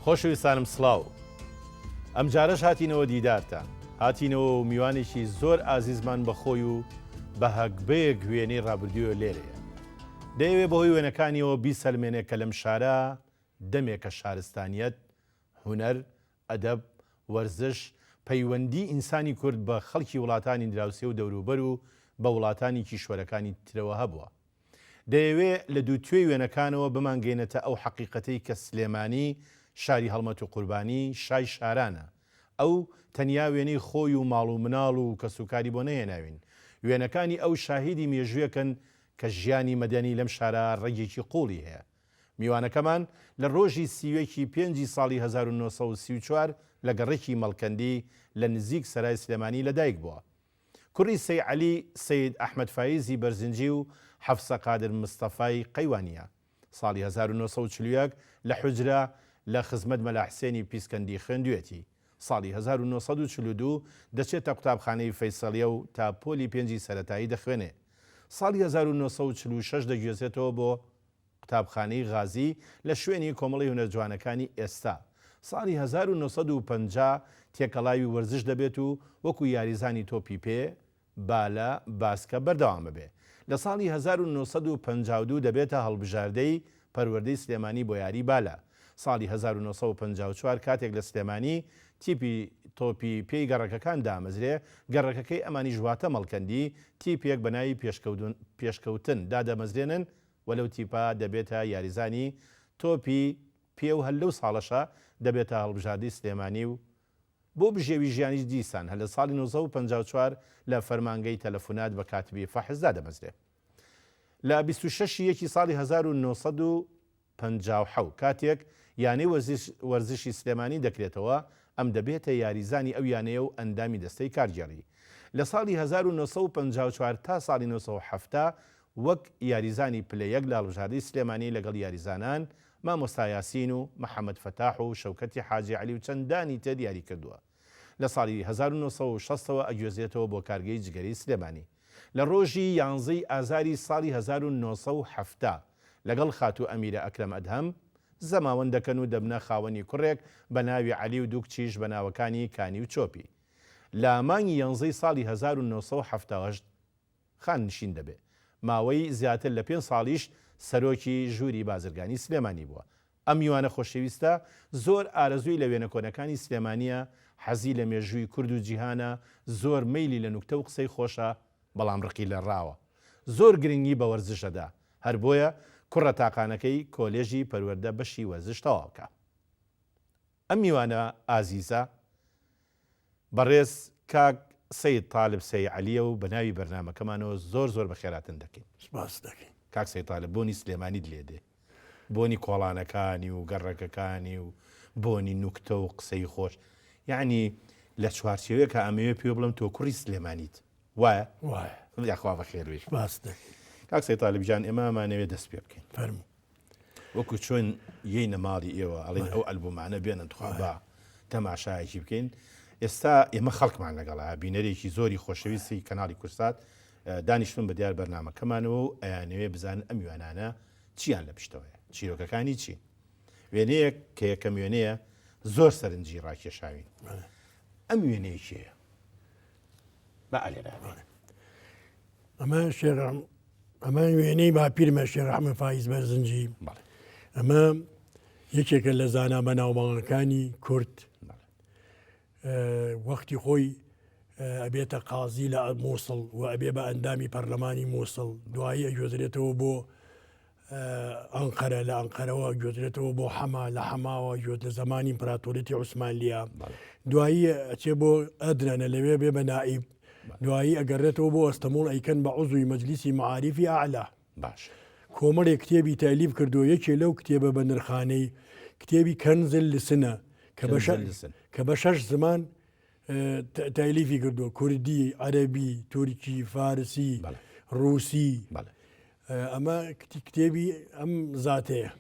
خۆشەویستانم سڵاو ئەم جارەش هاتینەوە دیدارتان هاتینەوە و میوانێکی زۆر ئازیزمان بەخۆی و بە هەگبەیەک وێنەی ڕابردووە لێرەیە دەیەوێ بەهۆی وێنەکانیەوە بیسەلمێنێ کە لەم شارە دەمێکە شارستانیەت هونەر ئەدەب وەرزش پەیوەندی ئینسانی کورد بە خەڵکی وڵاتانی دراوسێ و دەوروبەر و بە وڵاتانی کیشوەرەکانی ترەوە هەبووە دەیەوێ لە دووتوێ وێنەکانەوە بمانگەینەتە ئەو حەقیقەتەی کە سلێمانی شاری هەڵمەت و قوربانی شای شارانە ئەو تەنیا وێنەی خۆی و ماڵ و مناڵ و کەسوکاری بۆ نەهێناوین وێنەکانی ئەو شاهیدی مێژوویەکەن کە ژیانی مەدەنی لەم شارە ڕێگێکی قوڵی هەیە میوانەکەمان لە ڕۆژی سیوێکی 5 ساڵی 1934 لە گەڕێکی مەڵکەندی لە نزیک سەرای سلێمانی لەدایک بووە کوڕی سەی عەلی سەید ئەحمەد فایزی بەرزنجی و حەفسە قادر مستەفای قەیوانیە ساڵی 1940 لە حوجرە لە خزمەت مەلا حسێنی پیسکەندی خوێندوێتی ساڵی 1942 دەچێتە قوتابخانەی فەیسەڵیە و تا پۆلی 5 سەرەتایی دەخوێنێ ساڵی 1946 دەگوێزێتەوە بۆ قوتابخانەی غازی لە شوێنی کۆمەڵی هونەرجوانەکانی ئێستا ساڵی 1950 تێکەڵاوی وەرزش دەبێت و وەکو یاریزانی تۆپی پێ بالە باسکە بەردەوامە بێ لە ساڵی 1952 دەبێتە هەڵبژاردەی پەروەردەی سلێمانی بۆ یاری بالە ساڵی 1954 کاتێک لە سلێمانی تیپی تۆپی پێی گەڕەکەکان دامەزرێ گەڕەکەکەی ئەمانی ژواتە مەڵکەندی تیپێک بەناوی پێشکەوتن دادەمەزرێنن وەلەو تیپا دەبێتە یاریزانی تۆپی پێ و هەل لەو ساڵەشە دەبێتە هەڵبژاردەی سلێمانی و بۆ بژێوی ژیانی دیسان هەل لە ساڵی 1954 لە فەرمانگەی تەلەفونات بە کاتبی فەحزدا دەمەزرێ لە 26 ساڵی 1957 کاتێک یانەی وەرزشی سلێمانی دەکرێتەوە ئەم دەبێتە یاریزانی ئەو یانەیە و ئەندامی دەستەی کارگێڕی لە ساڵی 1954 تا ساڵی 1970 وەک یاریزانی پلەیەک لە هەڵبژاردەی سلێمانی لەگەڵ یاریزانان مامۆستا یاسین و محەممەد فەتاح و شەوکەتی حاجی عەلی و چەندانی تر دیاری کردووە لە ساڵی 1960ەوە ئەگوێزێتەوە بۆ کارگەی جگەری سلێمانی لە ڕۆژی 11 ئازاری ساڵی 1970 لەگەڵ خاتوو ئەمیرە ئەکرەم ئەدهەم زەماوەند دەکەن و دەبنە خاوەنی کوڕێک بە ناوی عەلی و دوو کچیش بە ناوەکانی کانی و چۆپی لە ئامانی 11 ساڵی 1970 خان نشین دەبێت ماوەی زیاتر لە 5 ساڵیش سەرۆکی ژووری بازرگانی سلێمانی بووە ئەم میوانە خۆشەویستە زۆر ئارەزووی لە وێنە کۆنەکانی سلێمانیە حەزی لە مێژووی کورد و جیهانە زۆر مەیلی لە نوکتە و قسەی خۆشە بەڵام ڕقی لە ڕاوە زۆر گرنگی بە وەرزشەدا هەر بۆیە کوڕە تاقانەکەی کۆلێژی پەروەردە بەشی وەرزش تەواو بکە ئەم میوانە ئازیزە بەڕێز کاک سەید طالب سەی عەلیە و بە ناوی بەرنامەکەمانەوە زۆر بەخێراتن دەکەین سپاس دەکەین کاک سەید طالب بۆنی سلێمانی لێدێ بۆنی کۆڵانەکانی و گەڕەکەکانی و بۆنی نوکتە و قسەی خۆش یعنی لە چوارچێوەیە کە ئەمەوێ پێ بڵم تۆ کوڕی سلێمانیت وایە یاخوا بەخێر سپاس دەکەین کاک سەید طالب جان ئێمەمانەوێت دەست پێ بکەین فەرموو وەکو چۆن یەینە ماڵی ئێوە ئەڵێن ئەو ئەلبومانە بێنن توخوا بە تەماشایەکی بکەین ئێستا ئێمە خەڵکمان لەگەڵا بینەرێکی زۆری خۆشەویستی کەناڵی کورسات دانیشتون بە دیار بەرنامەکەمانەوە و ئەیانەوێ بزانن ئەم میوانانە چیان لە پشتەوەیە چیرۆکەکانی چی وێنەیەک کە یەکەم وێنەیە زۆر سەرنجی ڕاکێشاوین ئەم وێنەیە کێیە بە ئالێرابێنە ئەمە وێنەی باپیرمە شێخ ئەحمەد فایز بەرزنجی ئەمە یەکێکە لە زانا بەناوبانگەکانی کورد وەختی خۆی ئەبێتە قازی لە مووسڵ و ئەبێ بە ئەندامی پەرلەمانی مووسڵ دوایی ئەگوێزرێتەوە بۆ ئەنقەرە لە ئەنقەرەوە گوێزرێتەوە بۆ حەما لە حەماوە گوێت لە زمانی ئیمپراتۆریەتی عوسمانلیە دوایی ئەچێ بۆ ئەدرەنە لەوێ بێ بە نائیب دوایی ئەگەڕێتەوە بۆ ئەستەمۆڵ ئەیکەن بە عوزوی مەجلیسی معاریفی ئاعلا باش کۆمەڵێک کتێبی تالیف کردو یەکێ لەو کتێبە بە نرخانەی کتێبی کەنزل لسنە کە بە 6 زمان تالیفی کردو کوردی عەرەبی تورکی فارسی ڕووسی ئەمە کتێبی ئەم زاتەیە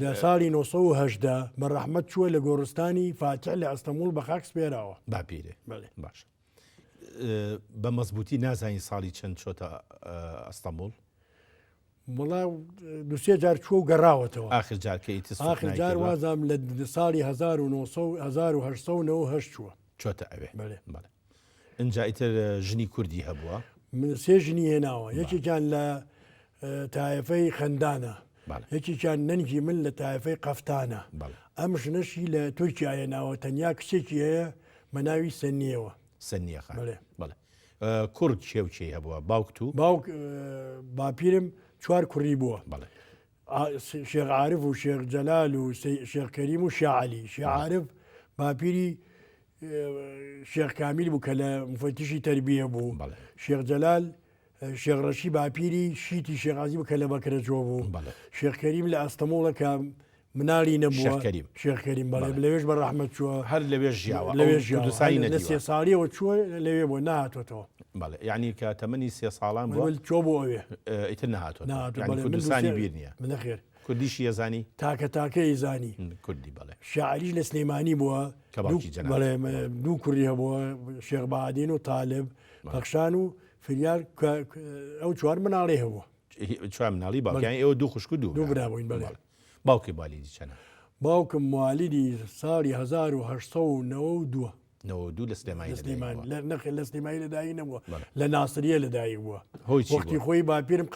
لە ساڵی 1970 بە ڕەحمەت چووە لە گۆڕستانی فاتح لە ئەستەموڵ بە خاک سپێراوە باپیرێ باش بە مەزبوطی نازانی ساڵی چەند چۆتە ئەستەموڵ وڵا دوسێ جار چوە و گەڕاوەتەوە آخر جار کە ئیتر آخر جار وازام لە ساڵی 1970 چووە چۆتە ئەوێ بەڵێ اینجا ئیتر ژنی کوردی هەبووە من سێ ژنی هێناوە یەکێکیان لە تایفەی خەندانە یەکێکیان نەنگی من لە تایفەی قەفتانە ئەم ژنەشی لە تورکیا هێناوە تەنیا کچێکی هەیە مەناوی سەنیەوە سەنیە بەڵێ کورد شێوچێ هەبووە باوک و باوک باپیرم چوار کوڕی بووە شێخ عارف و شێخ جەلال و شێخ کەریم و شێعەلی شێخ عارف باپیری شێخ کامیل بوو کە لە مفەتیشی تەربیە بوو شێخ جەلال شێخ ڕەشی باپیری شیتی شێخازی بوو کە لە بەکرەجۆ بوو شێخ کەریم لە ئەستەمۆڵە کە مناڵی نەبووە شێخ کەریم بەڵێ لەوێش بە ڕەحمەت چووە هەر لەوێ ژیاوە لە سێ ساڵیەوە چووە لەوێ بۆ نهاتۆتەوە بەڵێ یعنی کە تەمەنی 3 ساڵان بووە چۆ بۆ ئەوێ ئیتر نهاتۆ کوردستانی بیر نییە منەخێر کوردیشی ێزانی تاکەی زانی کوردی بەڵێ شاعریش لە سلەیمانی بووە دوو کوڕی هەبووە شێخ بەعادین و تالب پەخشان و فریار ئەو چوار مناڵێ هەبووە چوار مناڵی باوکیان ئێوە دوو خوشک و دوو برابووین بەڵێ باوکی بالیدی چەنە باوکم موالیدی ساڵی 1992 لە سلێمانی لە سلێمانی لەدایی نەبووە لە ناسریە لەدایی بووە وەختی خۆی باپیرم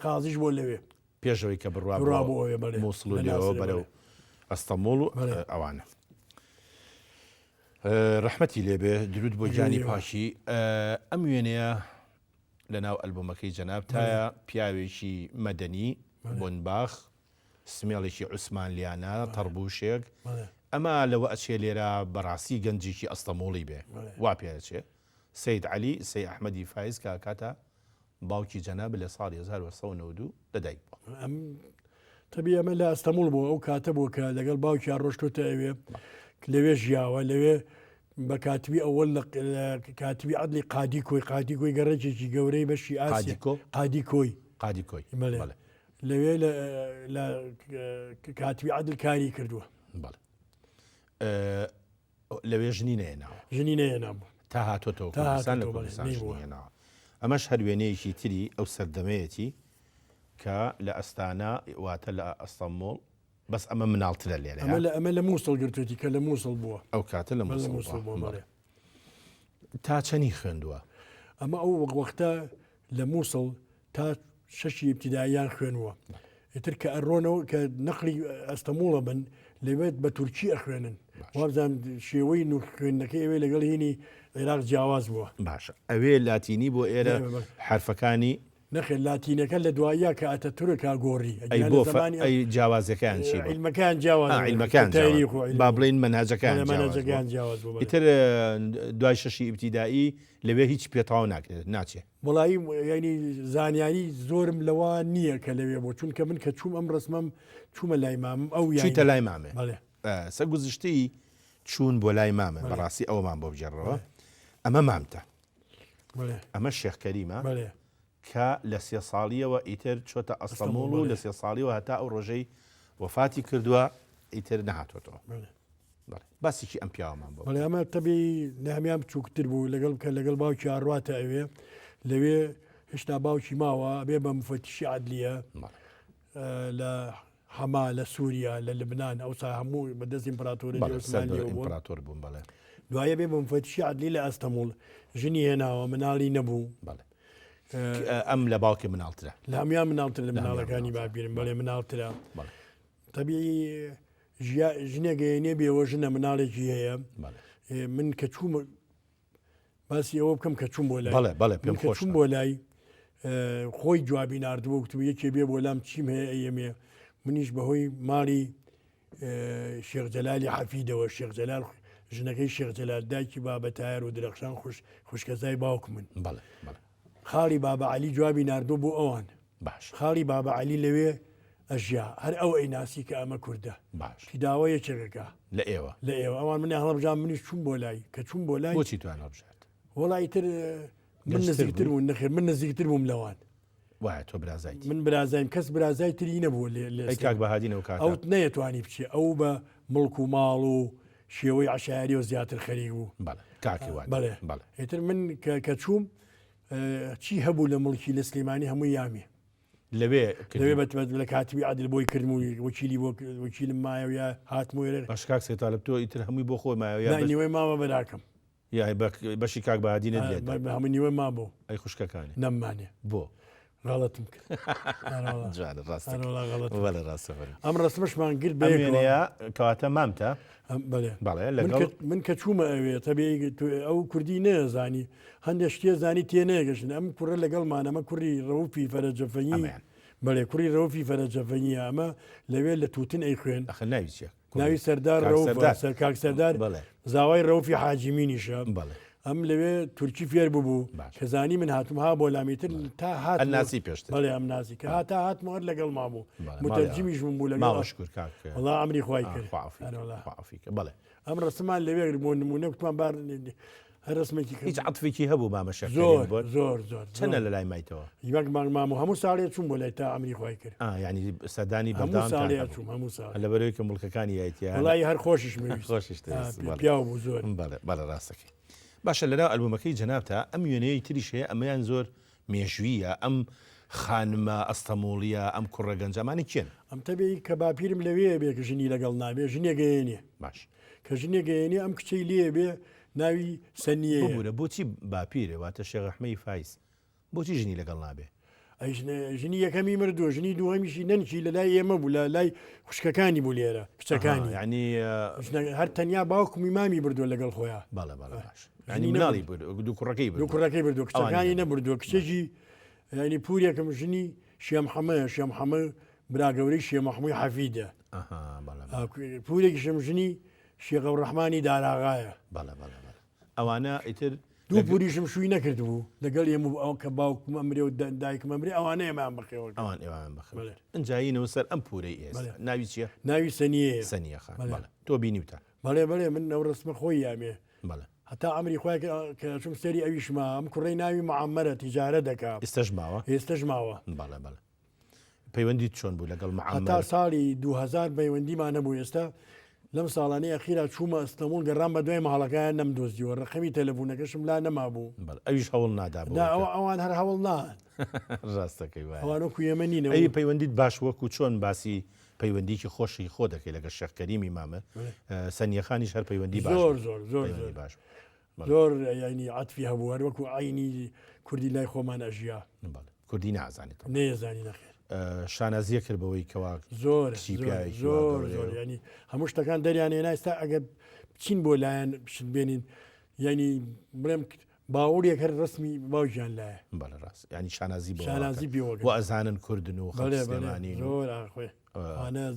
قازیش بۆ لەوێ پێشەوەی کە بڕوا مووسڵ و لێەوە بەرەو ئەستەمۆڵ و ئەوانە ڕەحمەتی لێبێ درود بۆ گیانی پاشی ئەم وێنەیە لە ناو ئەلبومەکەی جەناب تایە پیاوێکی مەدەنی بۆنباخ سمێڵێکی عوسمان لیانە تەڕبوشێک ئەمە لەوە ئەچێ لێرە بەڕاستی گەنجێکی ئەستەمۆڵی بێ وا پێچێ سید علی سەی ئەحمەدی فایز کە کاتە باوکی جەناب لە ساڵی 1992 لەدایک بووە تەبی ئەمە لە ئەستەمۆڵ بووە ئەو کاتە بوو کە لەگەڵ باوکیان ڕۆشتۆتە ئەوێ لەوێ ژیاوە لەوێ بە کاتبی ئەوەل لە کاتبی عەدلی قادی کۆی گەڕێکێکی گەورەی بەشی ئاسیا قادی کۆی لەوێ لە کاتبی عەدل کاری کردووە لەوێ ژنی نەهێناوە تا هاتۆتەوە کوردستان ئەمەش هەر وێنەیەکی تری ئەو سەردەمەیەتی کە لە ئەستانە واتە لە ئەستەمۆڵ بەس ئەمە مناڵترە لێرە ئەمە لە مووسڵ گرتوێتی کە لە مووسڵ بووە ئەو کاتە لە مووسڵ بووە تا چەنی خوێندووە ئەمە ئەو وەختە لە مووسڵ تا 6 ابتیداییان خوێنووە ئیتر کە ئەڕۆنەوە کە نەقلی ئەستەمۆڵە بن لەوێت بە تورکی ئەخوێنن وابزان شێوەی خوێندنەکەی ئەوێ لەگەڵ هینی عێراق جیاواز بووە باشە ئەوێ لاتینی بۆ ئێرە حرفەکانی نەخێت لاتینەکە لە دوایە کە ئەتە تورکا گۆڕی ئەی جیاوازەکان چی عیلمەکان جیاواز با بڵین منهاجەکان جیاواز بوو ئیتر دوای 6 ئیبتیدایی لەوێ هیچ پێتاو ناکرێت ناچێت وڵایی ینی زانیاری زۆرم لەوە نییە کە لەوێ بۆ چونکە من کە چووم ئەم ڕسمم چوومە لای مام ئەو چیتە لای مامێ سەر گزشتی چوون بۆ لای مامە بەڕاستی ئەومان بۆ بجێڕەوە ئەمە مامتە ئەمە شێخ کەریمە کە لە 3 ساڵیەوە ئیتر چۆتە ئەستەمۆڵ و لە 3 ساڵیەوە هەتا ئەو ڕۆژەی وەفاتی کردووە ئیتر نەهاتۆتەوە باسیکی ئەم پیاوەمان بۆ ئەمە تەبی نامیان بچووکتر بوو لەگەڵ کە لەگەڵ باوکی ئاڕاتە ئەوێ لەوێ هێشتا باوکی ماوە بێ بە مفەتیشی عەدلیە لە حەما لە سووریا لە لبنان ئەوسا هەموو بەدەست ئیمپراتۆری ئیمپراتۆر بوون بەڵێ دوایە بێ بە مفەتیشی عەدلی لە ئەستەمۆڵ ژنی هێناوە مناڵی نەبوو ئەم لە باوکی مناڵترە لە هەمیان مناڵتر لە مناڵەکانی باپیرم بەڵێ مناڵترە تەبیعی ژنێگەیەنێ بێەوە ژنە مناڵێکی هەیە من کە چووم باسی ئەوە بکەم کە چوون بۆ لای چوون بۆ لای خۆی جوابی نردووە وتو یەکێ بێ بۆ لام چیم هەیە ئەیەمێ منیش بەهۆی ماڵی شێخ جەلالی حەفیدەوە شێخ جەلال ژنەکەی شێخ جەلال دایکی بابەتایەر و درەخشان خوشکەزای باوک من خاڵی بابە عەلی جوابی نردووە بۆ ئەوان خاڵی بابە عەلی لەوێ ئەژیا هەر ئەو ئەیناسی کە ئەمە کووردە داوە یەکێکەکە لە ئێوە ئەوان منی هەڵبژان منیش چوون بۆ لای کە چوون بۆ لای بۆچی توان هەڵبژات وەڵی تر من نزیکتر بوون نەخێر من نزیکتر بووم لەوان وایە تۆ برازایت من برازایم کەس برازای تری نەبووە لێ کاک بەهادینەوە کاک ئەوت نەیەتوانی بچێ ئەو بە مڵک و ماڵ و شێوەی عەشایری و زیاتر خەریک بوو کاکی بەڵێ ئیتر من کە چووم چی هەبوو لە مڵکی لە سلێمانی هەمووی یامی لەوێ بەت لە کاتبی عادل بۆی کردم و وەکیلم مایە و یا هاتموێرە باش کاک سێتالب تۆ ئیتر هەمووی بۆ خۆی مایە نیوەی ماوە بەداکەم یای بەشی کاک بەهادی نەدێت هەموو نیوە ما بۆ ئەی خوشکەکانی نەممانێ بۆ غەڵەتم کرد ڕاستە ئەم ڕستمەشمان گرت بێنەیە کەواتە مامتە بەڵێ من کە چوومە ئەوێ تەبێ ئەو کوردی نەزانی هەندێک شتێ زانی تێ نەگەشتن ئەم کوڕە لەگەڵمانەمە کوڕی ڕەوفی فەرەجەفەنی بەڵێ کوڕی ڕەوفی فەرەجەفەنیە ئەمە لەوێ لە تووتن ئەی خوێن ناویچە ناوی سەردار کاک سەردار زاوای ڕەوفی حاجیمینیشە ئەم لەوێ تورکی فێر ببوو کەزانی من هاتمها بۆ لامیتر تا هات ناسی پێشتر بەڵێ ئەم ناسی کە هاتا هاتمەوەر لەگەڵ ما بوو متەرجمیش بوو لەگەڵشکر وڵا ئەمری خوای کرد بڵێ ئەم ڕسممان لەوێ بۆ نمونە کوتمان بار هەر ڕسمێکی هیچ عەتفێکی هەبوو مامەشە زۆر چەنە لە لای مایتەوە یەک مام و هەموو ساڵێ چوون بۆ لای تا ئەمری خوای کرد ینی سەدانی بەدام ساڵێ چوم هەموو ساڵ لە بەرەوەی کە مڵکەکانی یایتیان وڵی هەر خۆشیش خۆشیش پیاو بوو زۆر بەڵە ڕاستەکەی باشە لەرا ئەلبومەکەی جەنابتە ئەم وێنەیە تریش هەیە ئەمەیان زۆر مێژویە ئەم خانمە ئەستەمۆڵیە ئەم کوڕە گەنجەمانی کێن ئەم تەبێ کە باپیرم لەوێ بێ کە ژنی لەگەڵ نابێ ژنێگەیێنێ باش کە ژنێگەیێنێ ئەم کچەی لێ بێ ناوی سەنیە بوورە بۆچی باپیرێ واتە شێغەحمەی فایس بۆچی ژنی لەگەڵ نابێ ژنی یەکەمی مردووە ژنی دووەمیشی نەنکی لە لای ئێمە بوو لە لای خوشکەکانی بوو لێرە کچەکانی ینی هەر تەنیا باوکمی مامی بردووە لەگەڵ خۆیان باش ینی مناڵی دوو کوڕەکەی بردووە کچەکانی نەبردووە کچێکی ینی پورێکم ژنی شێمحەمەیە شێمحەمە براگەورەی شێمەحمووی حەفیدە پورێکیشم ژنی شێخە ڕەحمانی داراغایە ئەوانە ئیتر دوو پوریشم شووی نەکرد بوو لەگەڵ ئێمە ئەو کە باوکم ئەمرێ و دایکم ئەمرێ ئەوانە ئێمان بەخێوە ئەوان ئێوان بەخێ ئەنجایینەوە سەر ئەم پورەی ئێستا ناوی چییە؟ ناوی سەنیە سەنیەخان تۆ بینیوتە بەڵێ من ئەو ڕسمە خۆی یامێ هەتا ئەمری خۆی کە چوم سەری ئەویشما ئەم کوڕی ناوی معەممەرە تیجارە دەکا ئێستەش ماوە پەیوەندیت چۆن بوو لەگەڵ معەممەر تا ساڵی 2000 پەیوەندیمان نەبوو ئێستا لەم ساڵانەی ئەخیرا چوومە ئەستەمبول گەڕام بە دوای ماڵەکەیان نەمدۆزیوە ڕقەمی تەلەفۆنەکەشم لا نەمابوو ئەویش هەوڵ نادا ئەوان هەر هەوڵ نان ڕاستەکەی ئەوانۆکو ئێمەنینە ئەی پەیوەندیت باش وەکو چۆن باسی پەیوەندیکی خۆشی خۆ دەکەی لەگە شەخکەریمی مامە سەنیەخانیش هەر پەیوەندی باش زۆر ینی عەتفی هەبوو هەر وەکو عینی کوردی لای خۆمان ئەژیا کوردی نازانێت نێزانی نەخێر شانازیە کرد بەوەی کەوا زۆر ینی هەموو شتەکان دەریان هێنا ئێستا ئەگەر بچین بۆ لایەن بشت بێنین ینی بڵێم باوەڕێک هەر ڕسمی باوژیان لایە ڕاست ینی شانازی بۆ ئەزانن کوردن و خەڵێمانی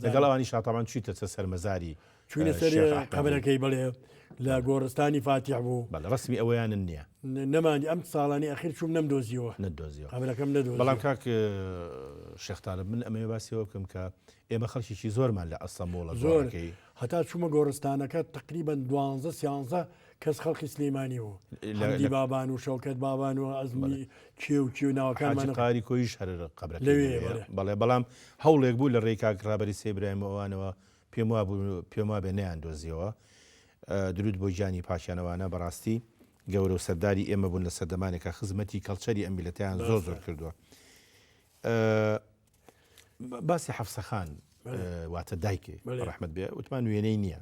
لەگەڵ ئەوانی شاتەمان چیتە سەرمەزاری چوینە سەر قەبرەکەی بڵێ لە گۆڕستانی فاتیح بوو ڕسمی ئەوەیانن نییە نەمانی ئەم ساڵانی ئەخیر چوم نەمدۆزیەوە قەبرەکەم نەدۆ بەڵام کاک شێختانە من ئەمێ باسیەوە بکەم کە ئێمە خەڵکیی زۆرمان لە ئەستەمبۆڵە زۆرەکەی هەتا چوومە گۆڕستانەکە تقریبا 12 کەس خەڵکی سلەیمانی بوو لەدی بابان و شەوکەت بابان و ئەزمی کێ و ناوەکانمان قاری کۆیش هەر قەبرەکەی بەڵام هەوڵێک بوو لە ڕێی کاکڕابەری سێبرایمەوانەوە پێم وا بێ نەیان دۆزیەوە درود بۆ گیانی پاشیانەوانە بەڕاستی گەورە و سەرداری ئێمە بوون لە سەردەمانێکە خزمەتی کەڵچەری ئەم میلەتیان زۆر کردووە. باسی حەفسەخان واتە دایکێ ڕەحمەت بێ وتمان وێنەی نییە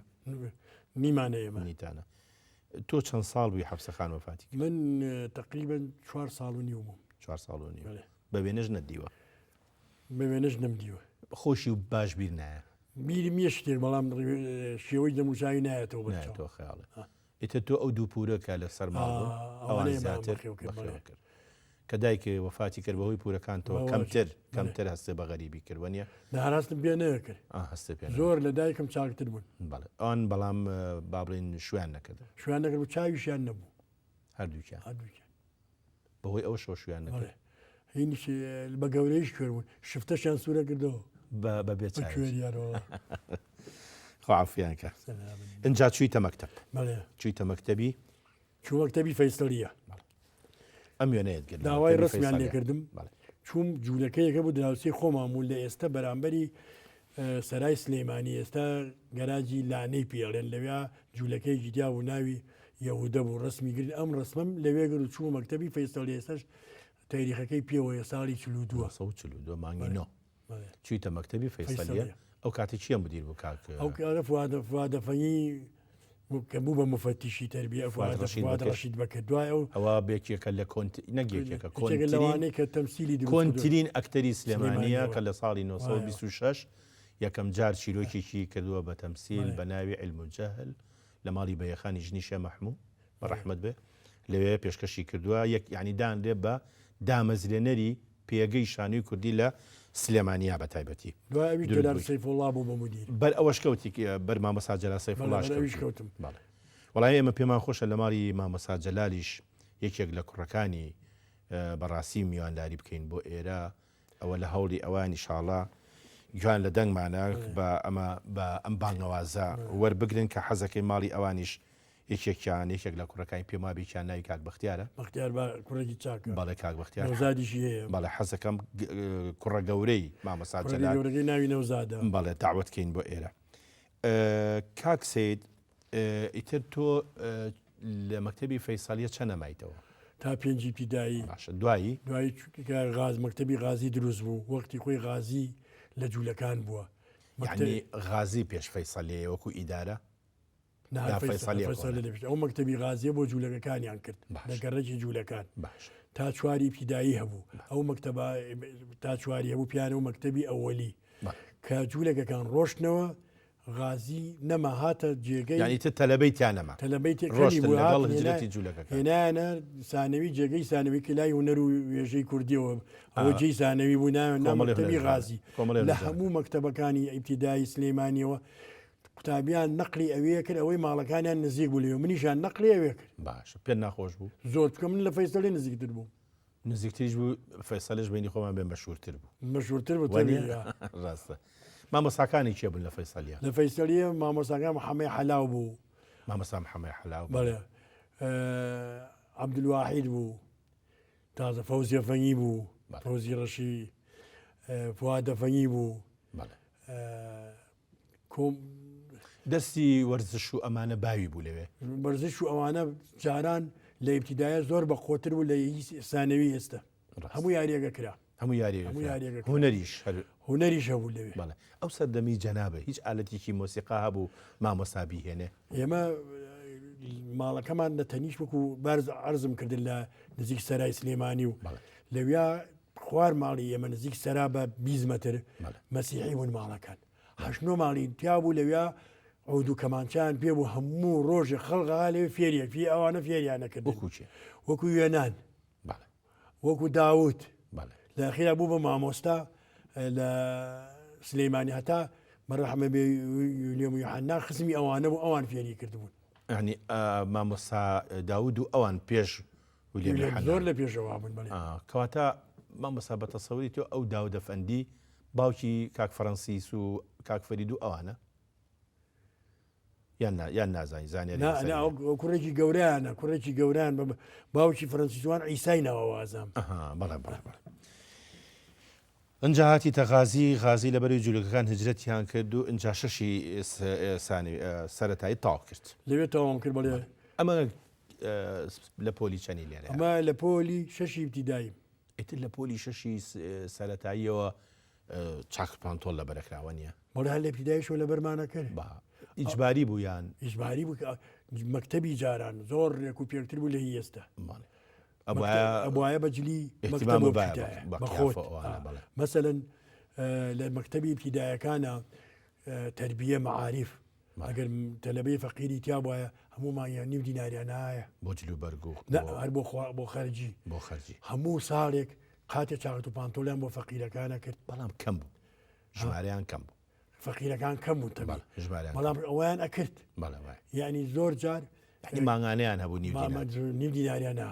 نیمانەیە نیتانە. تۆ چەند ساڵ بووی حەفسەخان وەفاتی؟ من تقریبا 4 ساڵ و نیو بووم. 4 ساڵ و نیو. بە وێنەش نەدیوە؟ بە وێنەش نەمدیوە. خۆشی و باش بیر نایە؟ بیری میە شتێک بەڵام شێوەی دەموچاوی نایەتەوە بەتۆ خەیاڵێ. ئیتر تۆ ئەو دوو پورەکە لە سەر ماڵ ئەوان زیاتر کرد کە دایکێ وەفاتی کرد بەهۆی پورەکانتەوە کەمتر هەستێ بە غەریبی کردوە نیە؟ هەراستم پێ نەکرد. هەستێ پێ زۆر لە دایکم چاکتر بوون. ئەوان بەڵام با بڵێن شویان نەکرد. شویان نەکرد و چاویشیان نەبوو. هەردووکیان بەهۆی ئەوە شۆ شویان نەکرد. هینیش بە گەورەیش کوێر بوون شفتەشیان سوورە کردەوە بە بێت کوێریانەوە. خۆعافیان کە ئەجا چوویتە مەکتەب؟ چوویتە مەکتەبی؟ چوو مەکتەبی فەیسڵیە. ئەم وێنەیەت کرد داوای ڕسمیان لێ کردم. چوم جوولەکەیەکە بوو دراوسی خۆمان بوو لە ئێستا بەرامبەری سەرای سلەیمانی ئێستا گەراجی لانەی پێڵێن لەوێ جوولەکەی جدیا و ناوی یەهودە بوو ڕسمی گرت ئەم ڕسمم لەوێ گر و چوو مەکتەبی فەیسڵی ئێستاش تاریخەکەی پێوەیە ساڵی 42 مانگی نۆ چیتە مەکتەبی فەیسەلیە ئەو کاتی چیە مدیر بوو کاک ئەو کارە فوادەفەنی کە بوو بە مفەتیشی تەربیە فواد ڕەشید بەکە دوای ئەوە بێکێکە لە نەگێکێکە لەوانەیە کە تەمسیلی کۆنترین ئەکتەری سلێمانیە کە لە ساڵی 1926 یەکەم جار چیرۆکێکی کردووە بە تەمسیل بە ناوی علم و جەهل لە ماڵی بەیەخانی ژنی شێ مەحموود بەڕەحمەت بێ لەوێ پێشکەشی کردووە یعنی دان لێ بە دامەزرێنەری پێگەی شانوی کوردی لە سلێمانیا بە تایبەتی سەیفوڵڵا بوو بە مدیر بەر ئەوەش کەوتی بەر مامەسا جەلال سەیفوڵڵاش کەوتم وەڵای ئێمە پێمان خۆشە لە ماڵی مامەسا جەلالیش یەکێک لە کوڕەکانی بەڕاستی میوانداری بکەین بۆ ئێرە ئەوە لە هەوڵی ئەوانی ئینشاڵڵا گوان لە دەنگمانە بە ئەمە بە ئەم بانگەوازە وەربگرن کە حەزەکەی ماڵی ئەوانیش یەکێکیان یەکێک لە کوڕەکانی پێمابییان ناوی کاک بەختیارە بەختیار کوڕێکی چاکە باڵێ کاک بەختیار نەوزادیشی هەیە باڵێ حەزەکەم کوڕە گەورەی مامەسا جەلال گەورەکەی ناوی نەوزادە باڵێ داوەتکەین بۆ ئێرە کاک سەید ئیتر تۆ لە مەکتەبی فەیسالیە چەند نەمایتەوە تا پێنجی پیدایی دوایی غاز مەکتەبی غازی دروست بوو وەختی خۆی غازی لە جوولەکان بووە یعنی غازی پێش فەیسالیە وەکو ئیدارە ئەو مەکتەبی غازیە بۆ جوولەکەکانیان کرد لە گەڕێکی جوولەکان تا چواری پیدایی هەبوو ئەو مەکتەبە تا چواری هەبوو پیانە و مەکتەبی ئەوەلی کە جوولەکەکان ڕۆشتنەوە غازی نەما هاتە جێگەی ینی تر تەلەبەی تیانەما تەلەبەی هێنانە سانەوی جێگەی سانەوی کلای هونەر و وێژەی کوردیەوە ئەوە جێی سانەوی بوو نامەکتەبی غازی لە هەموو مەکتەبەکانی ئیبتیدایی سلێمانیەوە قوتابیان نەقلی ئەوەیە کرد ئەوەی ماڵەکانیان نزیک بوو لێ منیشان نەقلی ئەوێ کرد باش پێ ناخۆش بوو زۆر بکە من لە فەیسەڵی نزیکتر بوو نزیکتریش بوو فەیسەلش بینی خۆمان بێن بەشورتر بوو مەشهورتر بوو ڕاستە مامۆساکانی چێ بوون لە فەیسەلیە لە فەیسەلیە مامۆساکان محەمەد حەلاو بوو مامۆستا محەمەد حەلاو بەڵێ عەبدولواحید بوو تازە فەوزیە فەنگی بوو فەوزی ڕەشی فوادە فەنگی بوو دەستی وەرزش و ئەمانە باوی بوو لەوێ وەرزش و ئەوانە جاران لە ئیبتیدایە زۆر بە خۆتر بوو لە سانەوی ئێستا هەموو یاریەکە کرا هەموو یاریەکە هونەریش هەبوو لەوێ بەڵێ ئەو سەردەمی جەنابە هیچ ئالەتێکی مۆسیقا هەبوو مامۆستا بیهێنێ ئێمە ماڵەکەمان لە تەنیش وەکو بەرز عەرزم کردن لە نزیک سەرای سلێمانی و لەویا خوار ماڵی ئێمە نزیک سەرا بە 20 مەتر مەسیحی بوون ماڵەکان 8 ماڵی تیا بوو لەویا عود و کەمانچیان پێ بوو هەموو ڕۆژێ خەڵقا لێ فێریە فی ئەوانە فێریانەکرد وەکو وێنان وەکو داوت لە ئەخیرا بوو بە مامۆستا لە سلەیمانی هەتا بەڕەحمە بێ ویلیەم یوحەنا خزمی ئەوانە بوو ئەوان فێری کردبوون ینی مامۆستا داود و ئەوان پێش زۆر لە پێشەوە بوون کەواتە مامۆستا بە تەسەووری تۆ ئەو داودە فەندی باوکی کاک فەرەنسیس و کاک فەرید و ئەوانە یان نازانی زانێ کوڕێکی گەوریانە کوڕێکی گەوران باوکی فەرەنسیسوان ئیسای ناوەوازام ئەنجا هاتی تەغازی غازی لە بەروی جوولەکەکان هجرەتیان کرد و ئەنجا شەشی سەرەتایی تاو کرد لەوێ تاوام کرد بەڵێ ئەمە لە پۆلی چەنی لێرە ئەمە لە پۆلی شەشی ابتیدایی ئیتر لە پۆلی شەشی سەرەتاییەوە چاک پانتۆل لە بەرەکراوە نیە بەڵێ هەر لە ابتیداییشەوە لە بەرمانە کرد ئیجباری بوویان ئیجباری بوو مەکتەبی جاران زۆر ڕێک و پێکتر بوو لە هی ئێستا ئەبواە بەجلی بەخۆت مەسەلەن لە مەکتەبی ابتیدایەکانە تەربیە مەعاریف ئەگەر تەلەبەی فەقیری تیا بواە هەمومانیان نیو دیناریانایە بۆ جلو بەرگۆ هەر بۆ خەرجی هەموو ساڵێک قاتێ چاقەت و پانتۆلیان بۆ فەقیرەکانە کرد بەڵام کەم بوو ژمارەیان کەم بوو فەقیرەکان کەم بوون بەڵام ئەویان ئەکرد یعنی زۆر جار ماگانیان هەبوو نیو دیناریانە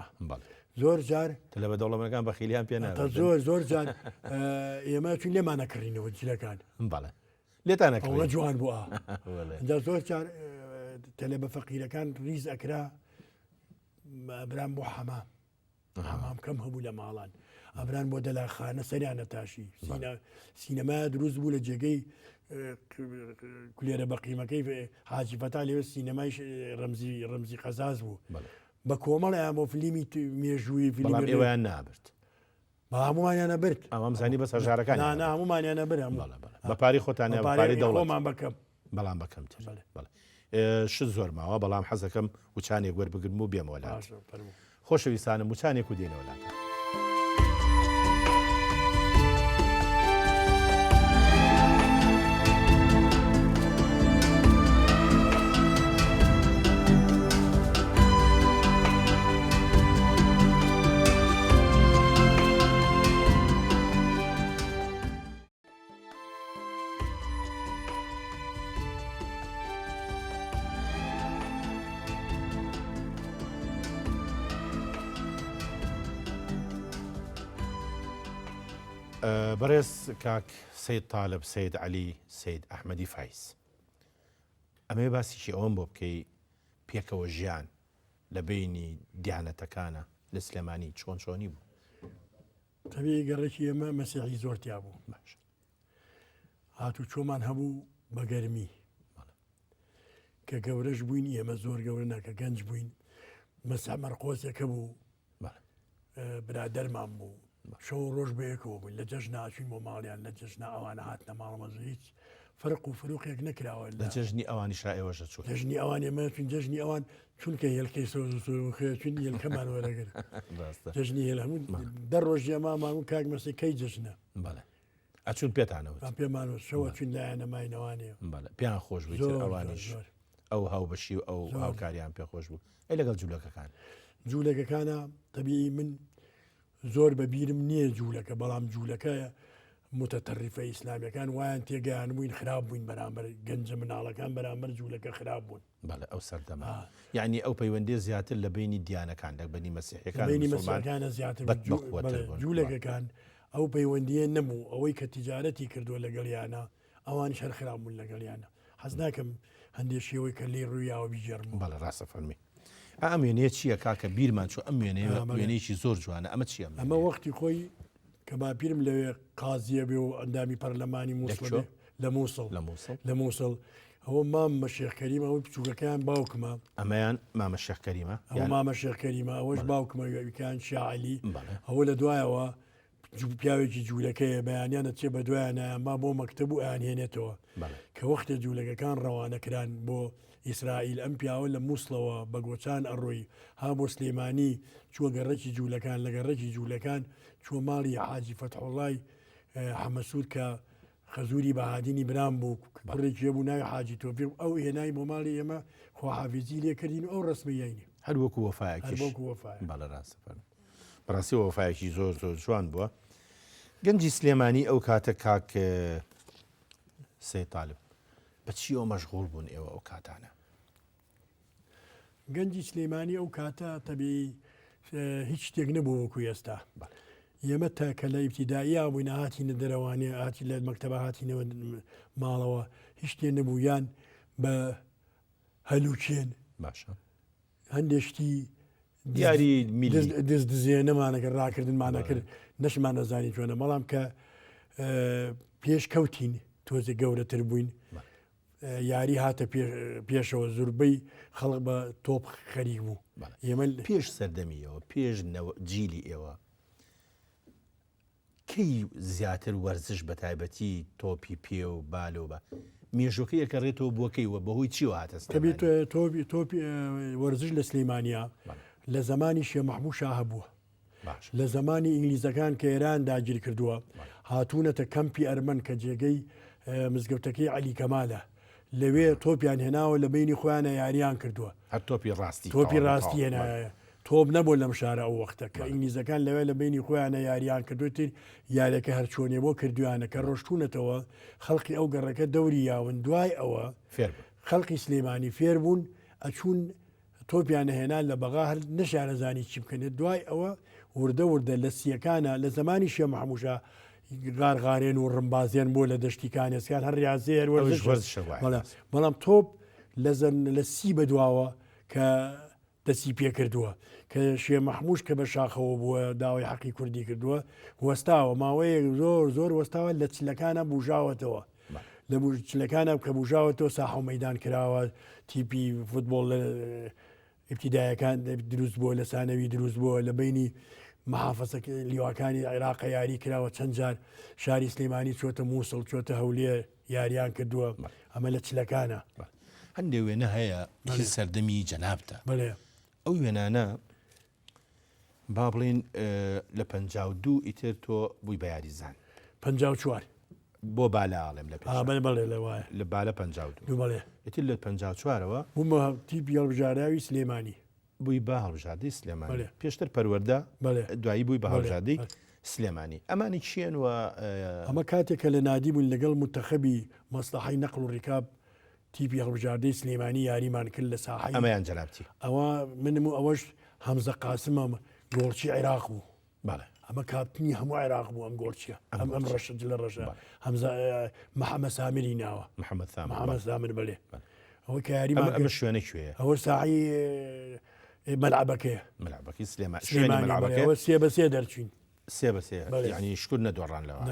زۆر جار تە لە بەدەوڵەمەکان بە خیلیان پێ زۆر جار ئێمە چون لێمانەکڕینەوە جلەکان بەڵێ لێتانەکە جوان بووە زۆر جار تەلە بە فەقیرەکان ریز ئەکرا ئەبران بۆ حەمام کەم هەبوو لە ماڵان ئەبران بۆ دەلاخانە سەریانە تاشی سینەما دروست بوو لە جێگەی کولێرە بەقیمەکەی حاجی فەتا لێوە سینەمای ڕەمزی قەزاز بوو بە کۆمەڵ ئەمە فلیمی مێژووی ئێوەیان نابرد هەمومانیانە برد ئەمەمزانی بەس هەژارەکان هەمومانیانە بر بە پاری خۆتانە پاری دەوڵۆمان بکەم بەڵام بەکەم ش زۆر ماوە بەڵام حەزەکەم وچانێک وەربگرم و بێمەوە لات خۆشەویستانم وچانێک و دێنەوە لاتە بەڕێز کاک سید طالب سید علی سید ئەحمەدی فایس ئەمێ باسیشی ئەوەم بۆ بکەی پێکەوە ژیان لە بینی دیانەتەکانە لە سلێمانی چۆنی بوو تەبێ گەڕێکی ئێمە مەسیحی زۆرتیا بوو باش هاتوو چۆمان هەبوو بە گەرمی کە گەورەش بووین ئێمە زۆر گەورە ناکە گەنج بووین مەسا مەرقۆزێکە بوو برادەرمان بوو شەو ڕۆژ بەیەکەوە بووین لە جەژن ناچوین بۆ ماڵیان لە جەژن ئەوانە هاتنە ماڵمەزە هیچ فەرق و فروقێک نەکراوە لە جەژنی ئەوانی شائێوەشە چوو جەژنی ئەوان ئێمە چون جەژنی ئەوان چونکە هێلکەی سۆزخێچون هێلکەمان وەرەگەر جەژنی هێل هەموو دە ڕۆژی ئەمامان و کاک مەسی کەی جەژنە بەڵێ ئەچون پێتانەوە پێمانەوە شەوە چون لایەنە ماینەوانەیە بەڵێ پێیان خۆش بوویت ئەوانیش ئەو هاوبەشی و ئەو هاوکاریان پێخۆش بوو ئەی لەگەڵ جوولەکەکان جوولەکەکانە تەبیعی من زۆر بەبیرم نییە جوولەکە بەڵام جوولەکە متتەڕیفە ئیسلامیەکان وایان تێگەیان بووین خراپ بووین بەرامبەر گەنجە مناڵەکان بەرامبەر جوولەکە خراپ بوون بەڵێ ئەو سەردەما یعنی ئەو پەیوەندی زیاتر لە بینی دیانەکان لەبەنی مەسیحیەکان بینی مەسیحیەکانە زیاتر جوولەکەکان ئەو پەیوەندیە نەبوو ئەوەی کە تیجارەتی کردووە لەگەڵیانە ئەوان شەر خراپ بوون لەگەڵیانە حەز ناکەم هەندێک شێوەی کە لێ ڕوویاوە بیجەرم بەڵێ ڕاستە فەرمی ئەم وێنەیە چییە کاکە بیرمان چوو ئەم وێنەیەکی زۆر جوانە ئەمە چییە ئەمە وەختی خۆی کە باپیرم لەوێ قازیە بێ و ئەندامی پەرلەمانی مووسڵ لە مووسڵ ئەوە مام مە شێخکەریمە ئەوەی بچووکەکان باوکمە ئەمەیان مامە شێخکەریمە ئەو مامە شێخکەریمە ئەوەش باوکمە ویکان شعلی ئەوە لە دوایەوە پیاوێکی جوولەکەیە بەیانیانە چێ بە دوایانە ما بۆ مەکتب و ئایانهێنێتەوە کە وەختە جوولەکەکان ڕەوانەکران بۆ ئیسرائیل ئەم پیاوە لە مووسڵەوە بە گۆچان ئەڕۆی ها بۆ سلێمانی چووە گەڕێکی جوولەکان لە گەڕێکی جوولەکان چوە ماڵی حاجی فەتحوڵای حەمەسوود کە خەزوری بەهادینی برام بوو کوڕێکی بوو ناوی حاجی تۆفیق ئەو هێنای بۆ ماڵی ئێمە خواحافیزی لێکردین و ئەو ڕسمیەینی هەر وەکو وەفایەکیش بەڵێ ڕاستە بەڕاستی وەفایەکی زۆر زۆر جوان بووە گەنجی سلێمانی ئەو کاتە کاک سید طالب بەچی ئەو مەشغوڵ بوون ئێوە ئەو کاتانە گەنجی سلێمانی ئەو کاتە تەبی هیچ شتێک نەبوو وەکو ئێستا ئێمە تا کە لە ئیبتیدائیا بووین هاتینە دەرەوانێ هاتی لە مەکتەبە هاتینەوە ماڵەوە هیچ شتێ نەبوویان بە هەلوچێن باشە هەندێشتی دیاری دەست دزێنەمانەکە ڕاکردنمانە کرد نەشمان نەزانی چۆنە بەڵام کە پێش کەوتین تۆزێک گەورەتر بووین یاری هاتە پێشەوە زوربەی خەڵق بە تۆپ خەریک بوو ئێمە پێش سەردەمیەوە پێش جیلی ئێوە کەی زیاتر وەرزش بە تایبەتی تۆپی پێ و بالۆ بە مێژۆکەی ئەکەڕێتەوە بۆکەیوە بەهۆی چی هاتەست تۆپی وەرزش لە سلەیمانیا لە زمانی شێ مەحموود شاه هەبووە لە زمانی ئینگلیزەکان کە ئێران داگیر کردووە هاتوونەتە کەمپی ئەرمەن کە جێگەی مزگەوتەکەی عەلی کەمالە لەوێ تۆپیان هێناوە لە بینی خۆیانە یاریان کردووە هەر تۆپی ڕاستی هێنایە تۆپ نەبوو لەم شارە ئەو وەختە کە ئینگلیزەکان لەوێ لە بینی خۆیانە یاریان کردوتر یاریەکە هەر چۆنێ بۆ کردویانە کە ڕۆشتونەتەوە خەڵقی ئەو گەڕەکە دەوری یاون دوای ئەوە خەڵقی سلێمانی فێر بوون ئەچوون تۆپیانە هێنان لە بەغا هەر نەشارەزانی چی بکەنێت دوای ئەوە وردە وردە لە سیەکانە لە زمانی شێ مەحموودشا غارغارێن و ڕمبازیان بۆ لە دەشتی کانێسکان هەر ریاضێر بەڵام تۆپ لە سی بەدواوە کە دەسی پێ کردووە کە شێ مەحموود کە بە شاخەوە بووە داوای حەقی کوردی کردووە وەستاوە ماوەیە زۆر وەستاوە لە چلەکانە بژاوەتەوە لە چلەکانە کە بژاوەتەوە ساحە مەیدان کراوە تیپی فوتبۆڵ لە ئیبتیدایەکان دروست بووە لە سانەوی دروست بووە لە بینی محافظە لیواکانی عێراق یاری کراوە چەند جار شاری سلێمانی چۆتە مووسڵ چۆتە هەولێر یاریان کردووە ئەمە لە چلەکانە هەندێک وێنە هەیە سەردەمی جەنابتە بڵێ ئەو وێنانە با بڵێن لە 52 ئیتر تۆ بووی بە یاریزان 54 بۆ بالا ئاڵێم لە بڵێ لە وایە لە بالا 52 بڵێ ئیتر لە 54ەوە بوومە تیپی هەڵبژاراوی سلێمانی بووی بە هەڵبژاردەی سلێمانی پێشتر پەروەردە دوایی بووی بە هەڵبژاردەی سلێمانی ئەمانی چیان و ئەمە کاتێکە لە نادی بوون لەگەڵ متەخەبی مەسلحەی نەقل و ڕیکاب تیپی هەڵبژاردەی سلێمانی یاریمان کرد لە ساحەی ئەمەیان جەنابتی ئەوە منم و ئەوەش هەمزە قاسمە گۆڵچی عێراق بوو بەڵێ ئەمە کاپتنی هەموو عێراق بوو ئەم گۆڵچیە ئەم ڕەشە لە ڕەشە هەمزە محەممەد سامری ناوە محەممەد سامر بڵێ ئەوە کە یاریمان ئەمە شوێنە کوێیە ئەوە ساحی مەلعبەکەیە مەلعبەکەی سلێمانی سێ بە سێ دەرچوین سێ بە سێ یعنی شکر نەدۆڕان لەوە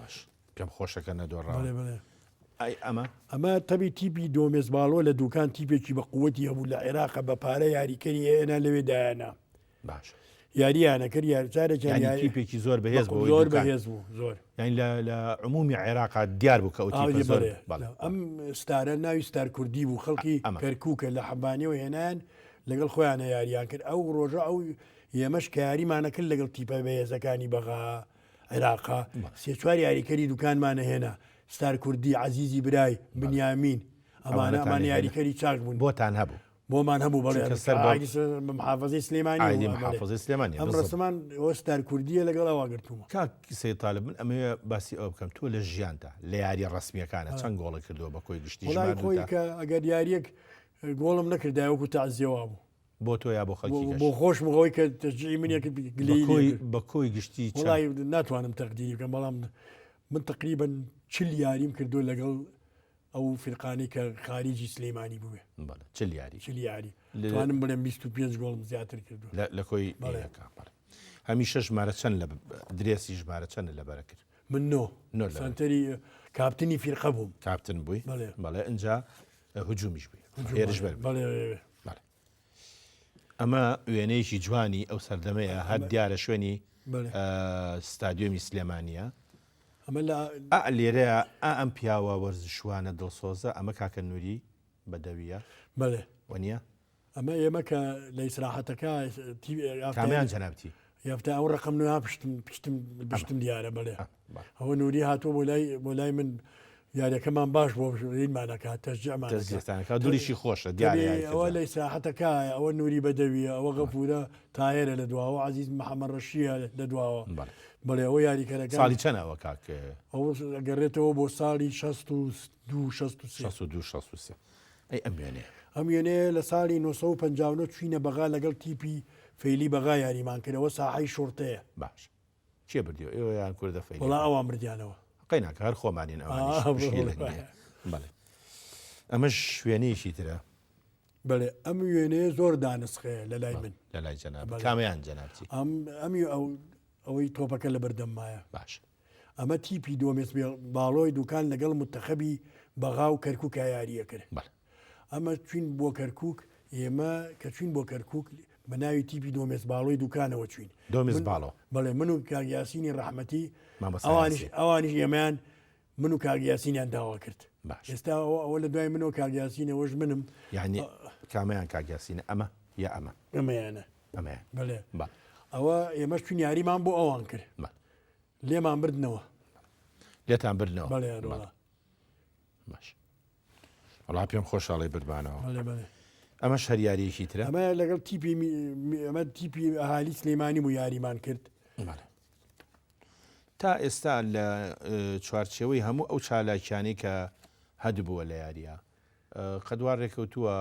باش پێم خۆشەکە نەدۆڕان ئەی ئەمە تەبی تیپی دۆمێز باڵۆ لە دوکان تیپێکی بە قووەتی هەبوو لە عێراقە بە پارە یاریکەری هێنا لەوێدایانە باش یاریانە کرد یاریارێکی تیپێکی زۆر بەهێز زۆر بەهێز بوو زۆر یعنی لە عمومی عێراقا دیار بوو کە ئەم ستارە ناوی ستار کوردی بوو خەڵکی کەرکووکە لە حەبانیەوە هێنان لەگەڵ خۆیانە یاریان کرد ئەو ڕۆژە ئەو ئێمەش کە یاریمانە کرد لەگەڵ تیپە بەهێزەکانی بەغا عێراقا سێ چوار یاریکەری دوکانمانە هێنا ستار کوردی عزیزی برای بنیامین ئەمانە یاریکەری چاک بوون بۆتان هەبوو بۆمان هەبوو بەڵێ محافظەی سلێمانی محافظەی سلێمانی ئەم ڕستمان ستار کوردیە لەگەڵەوە گرتووە کاکی طالب من ئەمە باسی ئەو بکەم تۆ لە ژیاندا لە یاری ڕسمیەکانە چەند گۆڵە کردووە بە کۆی گشتی خۆی کە ئەگەر یاریەک گۆڵم نەکردایوەکو تازیەوە بوو بۆ تۆ یا بۆ خەڵکی بۆ خۆش بەوەی کە تەجی منێکت بە کۆی گشتی ناتوانم تەقدیری بکەم بەڵام من تقریبا چل یاریم کردو لەگەڵ ئەو فرقانی کە خارجی سلێمانی بووێ چل یاری توانم بڵێم 25 گۆڵم زیاتر کردو لە کۆی هەمیشە ژمارە چەند لە درێسی ژمارە چەند لە بەرە کرد من سانتەری کاپتنی فرقە بووم کاپتن بووی بەڵێ ئەجا هجومیش بووی هێرش بەر ئەمە وێنەیەکی جوانی ئەو سەردەمەیە هەر دیارە شوێنی ستادیۆمی سلێمانیە ئەمە لێرەیە ئەم پیاوە وەرزشوانە دڵسۆزە ئەمە کاکە نووری بەدەویە بەڵێ وەنیە ئەمە ئێمە کە لە ئیسراحەتەکە کامیان جەنابتی یافتا ئەو ڕقم نوێ پشتم دیارە بڵێ ئەوە نووری هاتووە بۆ لای من یاریەکەمان باش بۆ ڕینمانەکات تەژەمان دووریشی خۆشە دیارە ئەوە لە ئیسراحەتەکە ئەوە نووری بەدەویە ئەوە غەفورە تایرە لە دواوە عزیز محەممەد ڕەشیە لە دواوە بڵێ ئەوە یاریکەرەکە ساڵی چەنەوە کاک ئەو گەڕێتەوە بۆ ساڵی 62 ئەی ئەمێنێ ئەم وێنەیە لە ساڵی 1950 چوینە بەغا لەگەڵ تیپی فەیلی بەغا یاریمان کردەوە ساحەی شورتەیە باش چێ بردیەوە ئێوە یان کوردە فەیلی وڵا ئەوان بردیانەوە قەیناکە هەر خۆمانین بەڵێ ئەمەش شوێنەیەکی ترە بەڵێ ئەم وێنەیە زۆر دانسخەیە لە لای من لە لای جەناب کامیان جەنابچی ئەمی ئەوەی تۆپەکە لە بەردەممایە باش ئەمە تیپی دۆمێس باڵۆی دوکان لەگەڵ متەخەبی بەغا و کەرکووک یاریە کرد ئەمە چوین بۆ کەرکووک ئێمە کە چوین بۆ کەرکووک بە ناوی تیپی دۆمێس باڵۆی دوکانەوە چوین دۆمێس باڵۆ بەڵێ من و کاگیاسینی ڕەحمەتی ئەوانیش ئێمەیان من و کاگیاسینیان داوا کرد ئێستا ئەوە لە دوای منەوە کاگیاسینەوەش منم یعنی کامیان کاگیاسینە ئەمە یا ئەمەیانە بەڵێ بەڵێ ئەوە ئێمەش چوین یاریمان بۆ ئەوان کرد لێمان بردنەوە لێتان بردنەوە بەڵێ باش وڵا پێم خۆشحاڵی بردبانەوە ئەمە شەریارێکی ترە ئەمە لەگەڵ ئەمە تیپی ئەهالی سلێمانی بوو یاریمان کرد تا ئێستا لە چوارچێوەی هەموو ئەو چالاکیانی کە هەدبووە لە یاریە قەدوار ڕێکەوتووە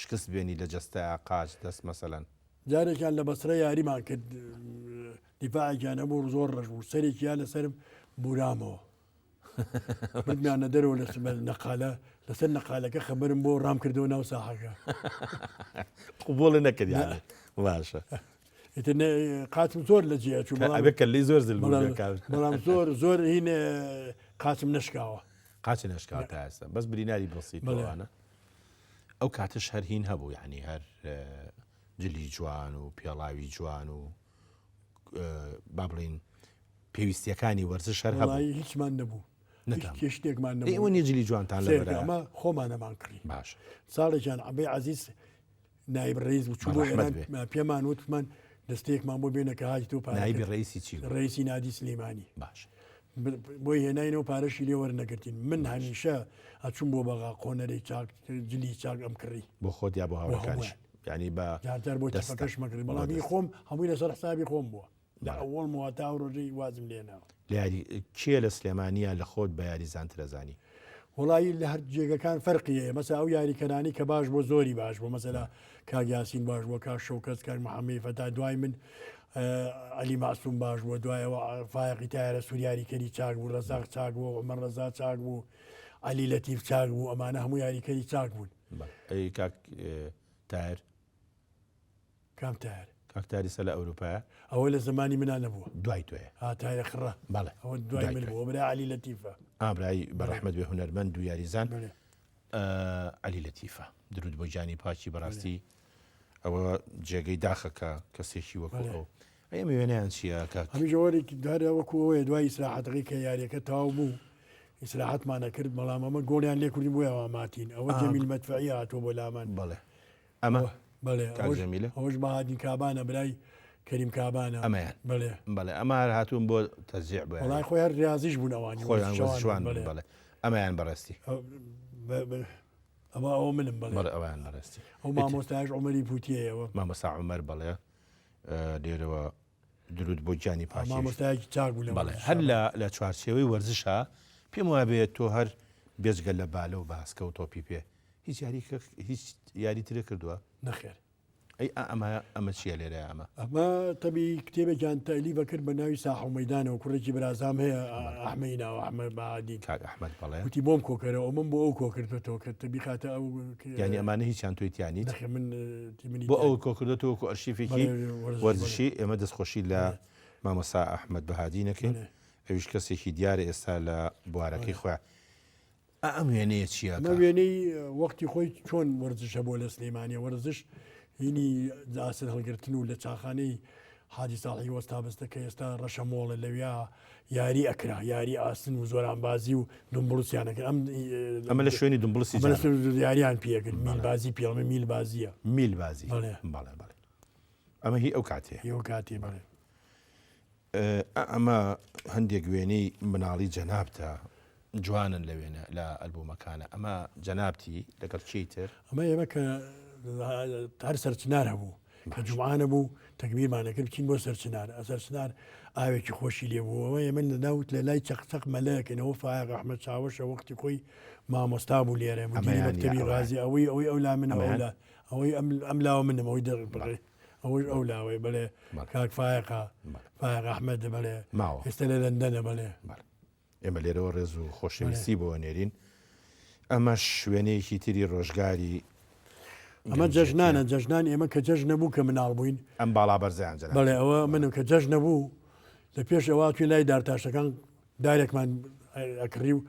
شکست بێنی لە جەستە قاچ دەست مەسەلەن جارێکیان لە بەسرە یاریمان کرد دیفاعێکیان هەبوو زۆر ڕەش بوو سەرێکیان لەسەرم بورامەوە بردمیانە دەرەوە نەقالە لەسەر نەقالەکە خەبەرم بۆ ڕام کردەوە ناو ساحەکە قوبوڵی نەکردیان باشە قاچم زۆر لە جیا چوو ئەبێ کەلەی زۆر زل بەڵام زۆر هین قاچم نشکاوە قاچی نشکاوە تا ئێستا بەس بریناری بەسیتوانە ئەو کاتش هەر هین هەبوو یعنی هەر جلی جوان و پێڵاوی جوان و با بڵین پێویستیەکانی وەرزش هەر هەبوو هیچمان نەبوو شتێکمان ئێوە نیجلی جوانتان لەبەرە ئەمە خۆمانەمان کڕی باش ساڵێکیان عەبەی عەزیز نایب ڕئیس چوو بۆ ئێران پێمان وتمان دەستەیەکمان بۆ بێنە کە هاتی تۆ نایبی ڕئیسی چی ڕئیسی نادی سلەیمانی باش بۆی هێناینەوە پارەشی لێ وەرنەگرتین من هەمیشە ئەچوم بۆ بەغا قۆنەرەی چاک جلی چاک ئەم کڕی بۆ خۆت یا بۆ هاوڕێکانیش ینی بە جارجار بۆ تەفەکەش مەکرد بەڵامی خۆم هەمووی لەسەر حسابی خۆم بووە ئەوڵ موواتا و ڕۆژەی وازم لێناوە یاری کێ لە سلێمانیە لە خۆت بە یاریزان ترەزانی وڵایی لە هەر جێگەکان فەرقیە مەسا ئەو یاریکەرانی کە باش بۆ زۆری باش بۆ مەسەلا کاگیاسین باش بۆ کا شەوکەس کار محەممەی فەتا دوای من علی ماسووم باش بووە دوایەوە فایقی تایرە سووریاریکەری چاک بوو ڕزاق چاک بوو عمەر ڕزا چاک بوو علی لەتیف چاک بوو ئەمانە هەموو یاریکەری چاک بوون ئەی کاک تایر کام تایر کاکتاری سە لە ئەوروپایە ئەوە لە زمانی منە نەبووە دوای توێ تایرە خڕە بەڵێ ئەوە دوای من بووە بەرای علی لەتیفە ئابرایی بەڕەحمەت بێ هونەرمەند و یاریزان علی لەتیفە درود بۆ گیانی پاچی بەڕاستی ئەوە جێگەی داخەکە کەسێکی وەکو ئەو ئەمە وێنیان چییە هەمی ژۆرێکی دارە وەکو ئەوەیە دوای ئیسراحەتەکەی کە یاریەکە تاو بوو ئیسراحەتمانە کرد بەڵام ئەمە گۆڵیان لێ کوردی بۆی ئەوە ماتین ئەوە جەمیل مەدفەعی هاتووە بۆ لامان بەڵێ ئەمە بەڵێ ئەوەش بەهادین کابانە برای کەریم کابانە ئەمەیان بڵێ بەڵێ ئەمە هاتوون بۆ تەزیع بە وڵای خۆی هەر ریاضیش بوون ئەوانی خۆیان بڵێ ئەمەیان بەڕاستی ئەمە ئەوە منم بڵێ ئەویان بەڕاستی ئەو مامۆستایش عومەری پوتیەوە مامۆستا عومەر بڵێ لێرەوە درود بۆ گیانی پاچی مامۆستایەکی چاک بوو بەڵێ هەر لە چوارچێوەی وەرزشە پێم وایە بێت تۆ هەر بێجگە لە بالە و باسکە و تۆپی پێ هیچ یاری ترە کردووە نەخێر ئەی ئەمە چیە لێرە ئەمە تەبی کتێبێکیان تەلیفە کرد بە ناوی ساح و مەیدانەوە کوڕێکی برازام هەیە ئەحمەی ناوە ئەحمەد بەعادی کاک ئەحمەد بەڵێ وتی بۆم کۆکەرەوە من بۆ ئەو کۆکردێتەوە کە تەبی خاتە ئەو یعنی ئەمانە هیچیان تۆیتیانی من بۆ ئەو کۆکردێتەوە و ئەرشیفێکی وەرزشی ئێمە دەستخۆشی لە مامۆستا ئەحمەد بەهادی نەکەین ئەویش کەسێکی دیارە ئێستا لە بوارەکەی خۆیان ئەم وێنەیە چییە؟ ئەمە وێنەی وەختی خۆی چۆن وەرزشە بۆ لە سلەیمانیە وەرزش هینی ئاسن هەڵگرتن و لە چاخانەی حاجی ساڵحی وەستا بەستە کە ئێستا ڕەشە مۆڵە لەویا یاری ئەکرا یاری ئاسن و زۆرانبازی و دمبڵوسیانەکە ئەمە لە شوێنی دمبڵسی یاریان پێکرد میل بازی پێڵمە میل بازیە میل بازی بەڵێ ئەمە هی ئەو کاتێ ئەو کاتێ بڵێ ئەمە هەندێک وێنەی مناڵی جەنابتە جوانن لە وێنە لە ئەلبومەکانە ئەمە جەنابتی لەگەڵ چیتر ئەمە ئێمە کە هەر سەرچنار هەبوو کە جوعانە بوو تەکبیرمانەکرد بچین بۆ سەرچنار سەرچنار ئاوێکی خۆشی لێبووەوە ئێمە لەناوت لە لای چەقچەق مەلەکەنەوە فایق ئەحمەد چاوەشە وەختی خۆی مامۆستا بوو لێرە مەکتەبی غازی ئەوەی ئەولا من ئەوەی ئەم لاوە منم ئەوەی دەڕێ ئەوەی ئەو لاوەی بڵێ کاک فایقا فایق ئەحمەد بڵێ ئێستا لە لەندەنە بڵێ ئێمە لێرەوە ڕێز و خۆشەویستی بۆ نێرین ئەمە شوێنەیەکی تری ڕۆژگاری ئەمە جەژنانە جەژنان ئێمە کە جەژ نەبوو کە مناڵ بووین ئەم باڵا بەرزیان بەڵێ ئەوە منم کە جەژ نەبوو لە پێش ئەوە توی لای دارتاشەکان دارێکمان ئەکڕی و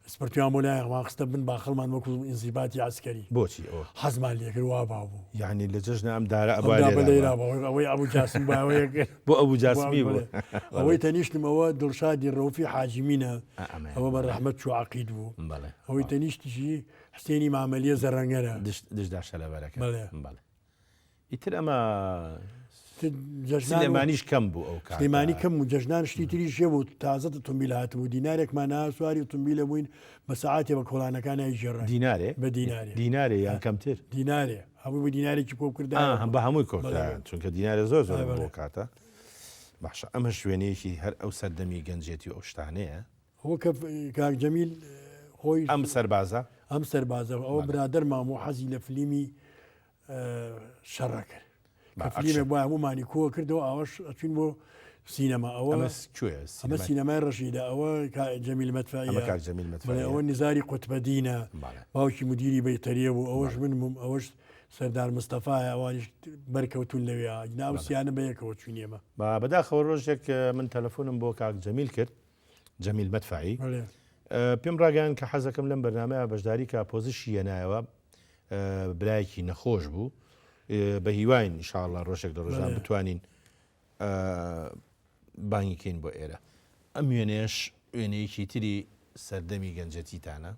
سپرتیان بۆ لایەکمان خستە بن باخەڵمان وەکو ئینزیباتی عسکەری بۆچی ئەوە حەزمان لێکرد وا بوو یعنی لە جەژنە ئەم دارە ئەوەی ئەبوو جاسم باوەیە بۆ ئەبوو جاسمی بوو ئەوەی تەنیشتم ئەوە دڵشادی ڕۆفی حاجیمینە ئەوە بە ڕەحمەت چوو عەقید بوو ئەوەی تەنیشتیشی حسێنی مامەلیە زەڕەنگەرە دشداشە لە بەرەکە بەڵێ ئیتر ئەمە سلێمانیش کەم بوو ئەو سلێمانی کەم و جەژنان شتی تری شێ بوو تازە تۆمبیل هاتبوو دینارێکمان سواری تۆمبیلە بووین بە سەعاتێ بە کۆڵانەکان ژێڕ دینارێ بە دینارێ دینارێ یان کەمتر دینارێ هەموو بە دینارێکی کۆ کرد بە هەمووی کۆتان چونکە دیینارە زۆر زۆر بۆ کاتە باشە ئەمە شوێنەیەکی هەر ئەو سەردەمی گەنجێتی ئەو شتانەیە ئەوە کە کاک جەمیل خۆی ئەم سەربازە ئەم سەربازە ئەوە برادەر مام و حەزی لە فلیمی شەڕە کرد فلیمێ بۆ هەمومانی کۆ کردەوە ئەوەش ئەچین بۆ سینەما ئەمە سینەمای ڕەشیدا ئەوە جەمیل مەدفەعی ئەوە نزاری قوتبەدینە باوکی مدیری بەیتەریە بوو ئەوەش منم ئەوەش سەردار مستەفای ئەوانیش بەرکەوتون لەوێ ناوسیانە بەیەکەوە چوینێمە بەداخەوە ڕۆژێک من تەلەفۆنم بۆ کاک جەمیل کرد جەمیل مەدفەعی پێم ڕاگەیان کە حەزەکەم لەم بەرنامەیە بەشداری کە پۆزیشی هێنایەوە برایەکی نەخۆش بوو بە هیواین ئینشاءڵڵا ڕۆژێک لە ڕۆژان بتوانین بانگیکەین بۆ ئێرە ئەم وێنێش وێنەیەکی تری سەردەمی گەنجەتیتانە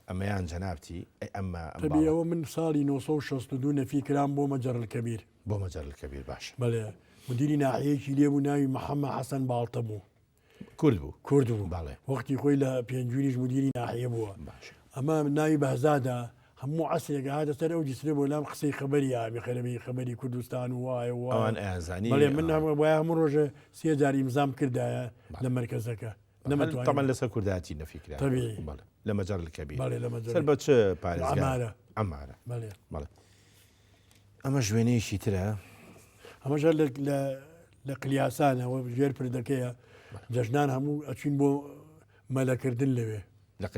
ئەمەیان جەنابتی ئەمە تەبیەوە من ساڵی 1962 نەفیکرام بۆ مەجەڕل کەبیر بۆ مەجەڕل کەبیر باش بەڵێ مدیری ناحەیەکی لێبوو ناوی محەممەد حەسەن باڵتە بوو کورد بوو باڵێ وەختی خۆی لە پێنجوریش مدیری ناحەیە بووە ئەمە ناوی بەهزادا هەموو عەسرێک هاتە سەر ئەو دیسرێ بۆ لام قسەی خەبەری ئابی خەرەبی خەبەری کوردستان و وایە ئەوان ئازانی بەڵێ من وایە هەموو ڕۆژە 3000 ئیمزام کردایە لە مەرکەزەکە تەمان لەسەر کورداتی نەفیکرا لە مەجەڕل کەبیر سەر بە چ پارێزگارە ئەمارە بەڵێ ئەمە ژوێنەیەکی ترە ئەمەژە لە قلیاسانەوە ژێر پردەکەیە جەژنان هەموو ئەچین بۆ مەلەکردن لەوێ لە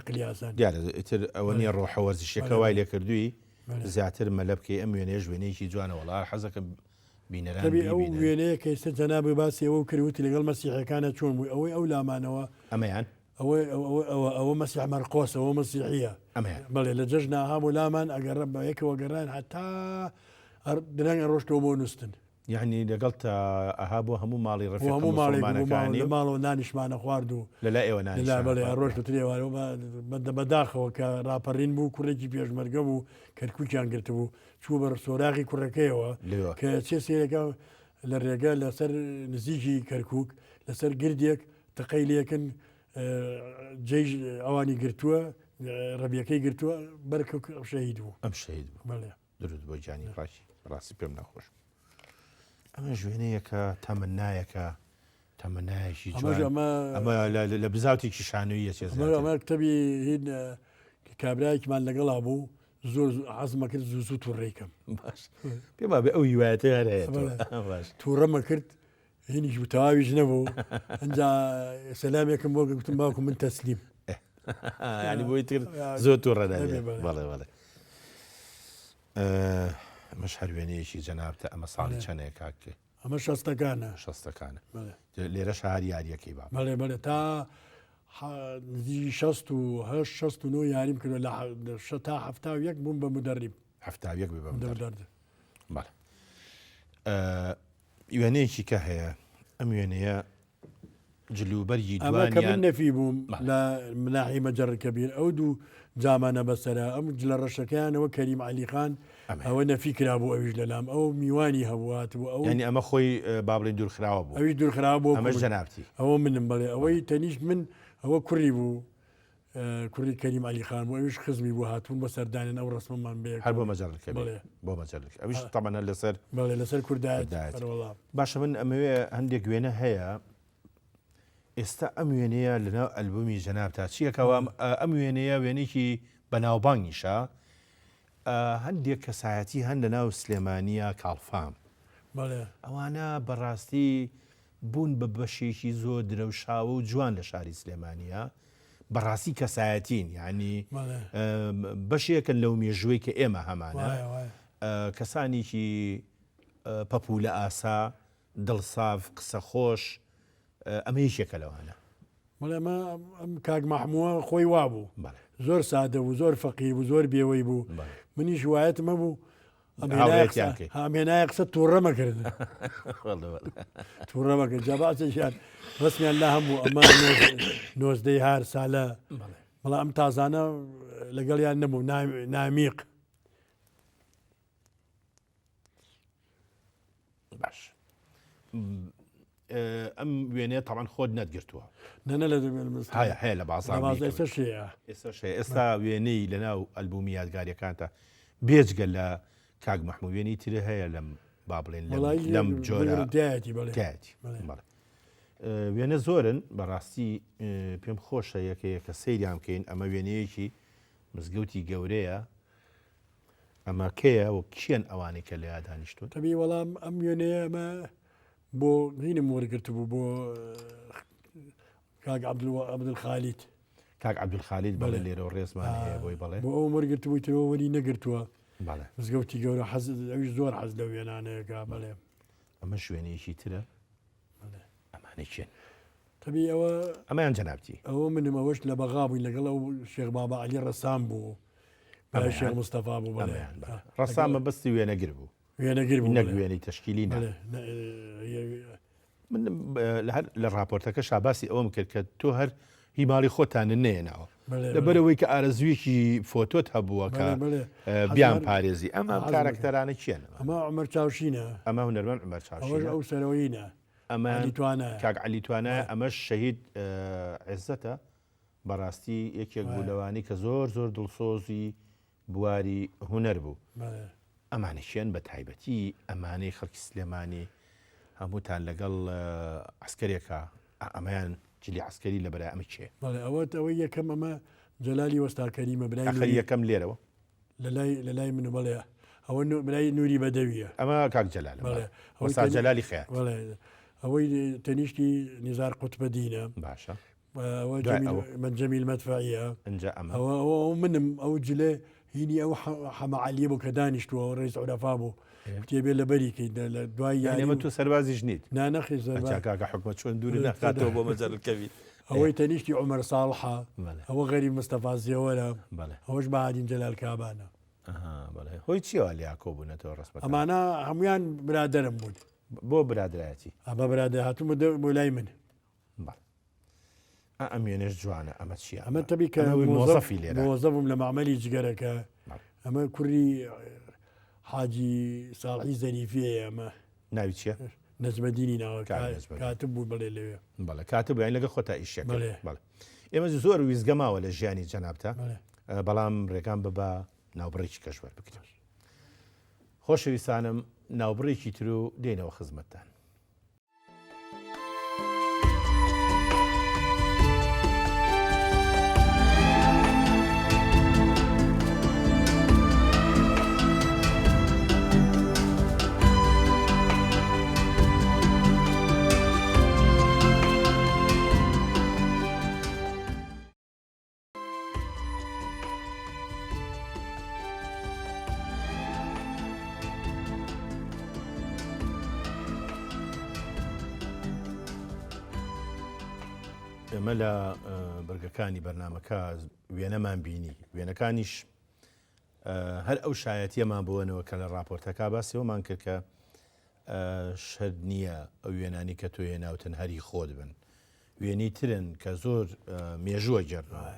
قلیاسان دیارە ئیتر ئەوە نیە ڕۆحەوەرزشەکە وای لێ کردووی زیاتر مەلە بکەی ئەم وێنەیە ژوێنەیەکی جوانە وەڵا حەزەکە بینەران ئەو وێنەیە کە ئێستا جەنابی باسی ئەوە کردوتی لەگەڵ مەسیحەکانە چۆن بووی ئەوەی ئەو لامانەوە ئەمەیان ئەوە مەسیح مەرقۆس ئەوە مەسیحیە بەڵێ لە جەژنا هەموو لامان ئەگەڕە بە یەکەوە گەڕان هەتا درەنگە ڕۆشتەوە بۆ نووسن یعنی لەگەڵ تا ئەها بۆ هەموو ماڵی ڕفیقمانەکانی ماڵەوە نانیشمانە خوارد و لەلا ئێوە بڵێ ڕۆژ بترێوارەوە بەداخەوە کە ڕاپەڕین بوو کوڕێکی پێشمەرگە بوو کەرکووکیان گرتبوو چوو بە سۆراغی کوڕەکەیەوە کە چێ سێرەکە لە ڕێگە لەسەر نزیکی کەرکک لەسەر گردێک تەقەی لەکەن جێژ ئەوانی گرتووە ڕەبیەکەی گرتووە بەرکە شەهید بوو ئەم شەهید بوو درود بۆ جانی ڕاشی ڕاستی پێم ناخۆش ئەمە ژوێنەیەکە تەمەنایەکە تەمەنایەکی ئەمە لە بزاوتێکی شانوویە ئەمە کتەبی هین کابراایکمان لەگەڵا بوو زۆر حەزمە کرد زوو تووڕێکم پێ بابێ ئەو هیوایەتە هەرەیە تووڕەمە کرد هینیش تەواویش نەبوو ئەنجا سەلامێکم بۆ گوتم باوکم من تەسلیم ینی بۆی تر زۆر تووڕەدا بەڵێ بەڵێ ئەمەش هەروێنەیەکی جەنابتە ئەمە ساڵی چەندەیە کاکێ ئەمە شەستەکانە لێرەش هەر یاریەکەی با بەڵێ تا نزیکی 69 یاریم کردو لە تا 71 بووم بە مدەریب 71 بەڵێ وێنەیەکی کە هەیە ئەم وێنەیە جلوبەرگی دوانیان ئەمە کە من نەفی بووم لە مناحی مەجەڕل کەبیر ئەو دوو جامانە بەسەرە ئەم لە ڕەشەکەیانەوە کەریم عەلیخان ئەوە نەفی کرا بوو ئەویش لەلام ئەو میوانی هەبوات بوو ئەو ینی ئەمە خۆی بابڵین دوورخراوە بوو ئەوی دوورخراوە بوو ئەمە جەنابتی ئەوە منم بڵێ ئەوەی تەنیشت من ئەوە کوڕی بوو کوڕی کەریم عەلیخان بوو ئەویش خزمی بوو هاتوون بە سەردانێن ئەو ڕسمەمان بێ هەر بۆ مەجەڕل کەبیر بۆ مەجەڕل ئەویش تەمەنە لەسەر لەسەر کوردایەت باشە من ئەمەوێ هەندێک وێنە هەیە ئێستا ئەم وێنەیە لەناو ئەلبومی جەنابتا چیەکەوە ئەم وێنەیە وێنێکی بەناوبانگیشە هەندێک کەسایەتی هەن لەناو سلێمانیە کاڵفام ئەوانە بەڕاستی بوون بە بەشێکی زۆر درەوشاوە و جوان لە شاری سلێمانیە بەڕاستی کەسایەتین یعنی بەشێکن لەو مێژوەی کە ئێمە هەمانە کەسانێکی پەپولە ئاسا دڵساف قسە خۆش ئەمە یەکێکە لەوانە ئەمە ئەم کاک مەحمووە خۆی وا بوو زۆر سادە بوو زۆر فەقیر بوو زۆر بێوەی بوو منیش وایەتمە بوو هەمێنایە قسە تووڕەمەکرد تووڕەمەکرد جاباسێکیان ڕسمیان لا هەموو ئەمە نۆزدەی هار سالە بەڵام ئەم تازانە لەگەڵیان نەبوو نامیق باش ئەم وێنەیە تاوان خۆت نەتگرتووە نەنە لە هەیە لە بازار ئێستا وێنەی لەناو ئەلبومی یادگاریەکانتە بێجگە لە کاک مەحموود وێنەی ترە هەیە لەم با بڵێن لەم جۆرە وێنە زۆرن بەڕاستی پێم خۆشە یەکەیە کە سەیریان بکەین ئەمە وێنەیەکی مزگەوتی گەورەیە ئەمە کەیە و کێن ئەوانەی کە لە یادانیشتون تەبی وەڵام ئەم وێنەیە ئەمە بۆ هینم وەرگرت بوو بۆ کاک عەبدولخالیت کاک عەبدولخالید بەڵێ لێرە ڕێزمان هەیە بۆی بڵێ بۆ ئەو وەرگرت بوویتەوە وەری نەگرتووە مزگەوتی گەورە ئەویش زۆر حەز لە وێنانەیەکە بەڵێ ئەمە شوێنەیەکی ترە ئەمانەی چێن تەبی ئەوە ئەمەیان جەنابتی ئەوە منم ئەوەش لە بەغا بووین لەگەڵ ئەو شێخ بابا عەلی ڕەسام بوو شێخ مستەفا بوو بەڵێ ڕەسامە بەستی وێنەگر بوو وێنەگر بوو نەک وێنەی تەشکیلی من لە ڕاپۆرتەکە شاباسی ئەوم کرد کە تۆ هەر هیماڵی خۆتانە نێناوە لەبەرەوەی کە ئارەزویەکی فۆتۆت هەبووە کە بیان پارێزی ئەمە کارکتەرانە چیان ئەمە عمەر چاوشینە ئەمە هونەرمەند عمەر چاوشینە ئەو سەرەوەیینە ئەمە کاک عەلیتوانە ئەمەش شەهید عێزەتە بەڕاستی یەکێک بوو لەوانی کە زۆر دڵسۆزی بواری هونەر بوو ئەمانەشیان بە تایبەتی ئەمانەی خەڵکی سلێمانی هەمووتان لەگەڵ عسکرێکە ئەمەیان جلی عسکەری لە بەرای ئەمە چێ ئەوەی یەکەم ئەمە جەلالی وەستاکەریمە بلای یەکەم لێرەوە لە لای من بڵێ ئەوە برای نوری بەدەویە ئەمە کاک جەلال وەستا جەلالی خەیات ئەوەی تەنیشتی نزار قوتبەدینە باشە من جەمیل مەدفەعیە ئەوە منم ئەو جلێ هینی ئەو حەمەعالیە بوو کە دانیشتووە ڕێز عولەفا بوو کتێبێ لە بەریکەی لە دوای یانێمە تو سەربازیش نیت نانەخی کاکە حکومەت چۆن دووری نەخاتەوە بۆ مەجەلکەوی ئەوەی تەنیشتی عومەر ساڵحە ئەوە غەریب مستەفا زێوەرە ئەوەش بەهادین جەلال کابانە هۆی چیەوە لیاکۆ بوونەتەوە ڕسمەت ئەمانە هەمویان برادەرم بوون بۆ برادایەتی ئەمە برادە هاتوومە بۆ لای من ئەمێنش جوانە ئەمە چیە ئەمە تەبی کە مۆزەفی لێرە مۆزەفم لە معمەلی جگەرەکە ئەمە کوڕی حاجی ساڵحی زەریفیە ئەمە ناوی چییە؟ نەجمەدینی ناوە کاتب بوو بڵێ لەوێ بەڵێ کاتب یان لەگە خۆتا ئیشەکە بەڵێ ئێمە زۆر ویزگەماوە لە ژیانی جەنابتە بەڵام ڕێگان ببە ناوبڕێکی کەژوەر بکرێت خۆشەویستانم ناوبڕێکی تر و دێنەوە خزمەتتان ئێمە لە بەرگەکانی بەرنامەکە وێنەمان بینی وێنەکانیش هەر ئەو شایەتیەمان بوونەوە کە لە ڕاپۆرتەکە باسیەوەمان کرد کە شەرت نییە ئەو وێنانی کە تۆ هێناوتن هەری خۆت بن وێنی ترن کە زۆر مێژووە گەڕنەوە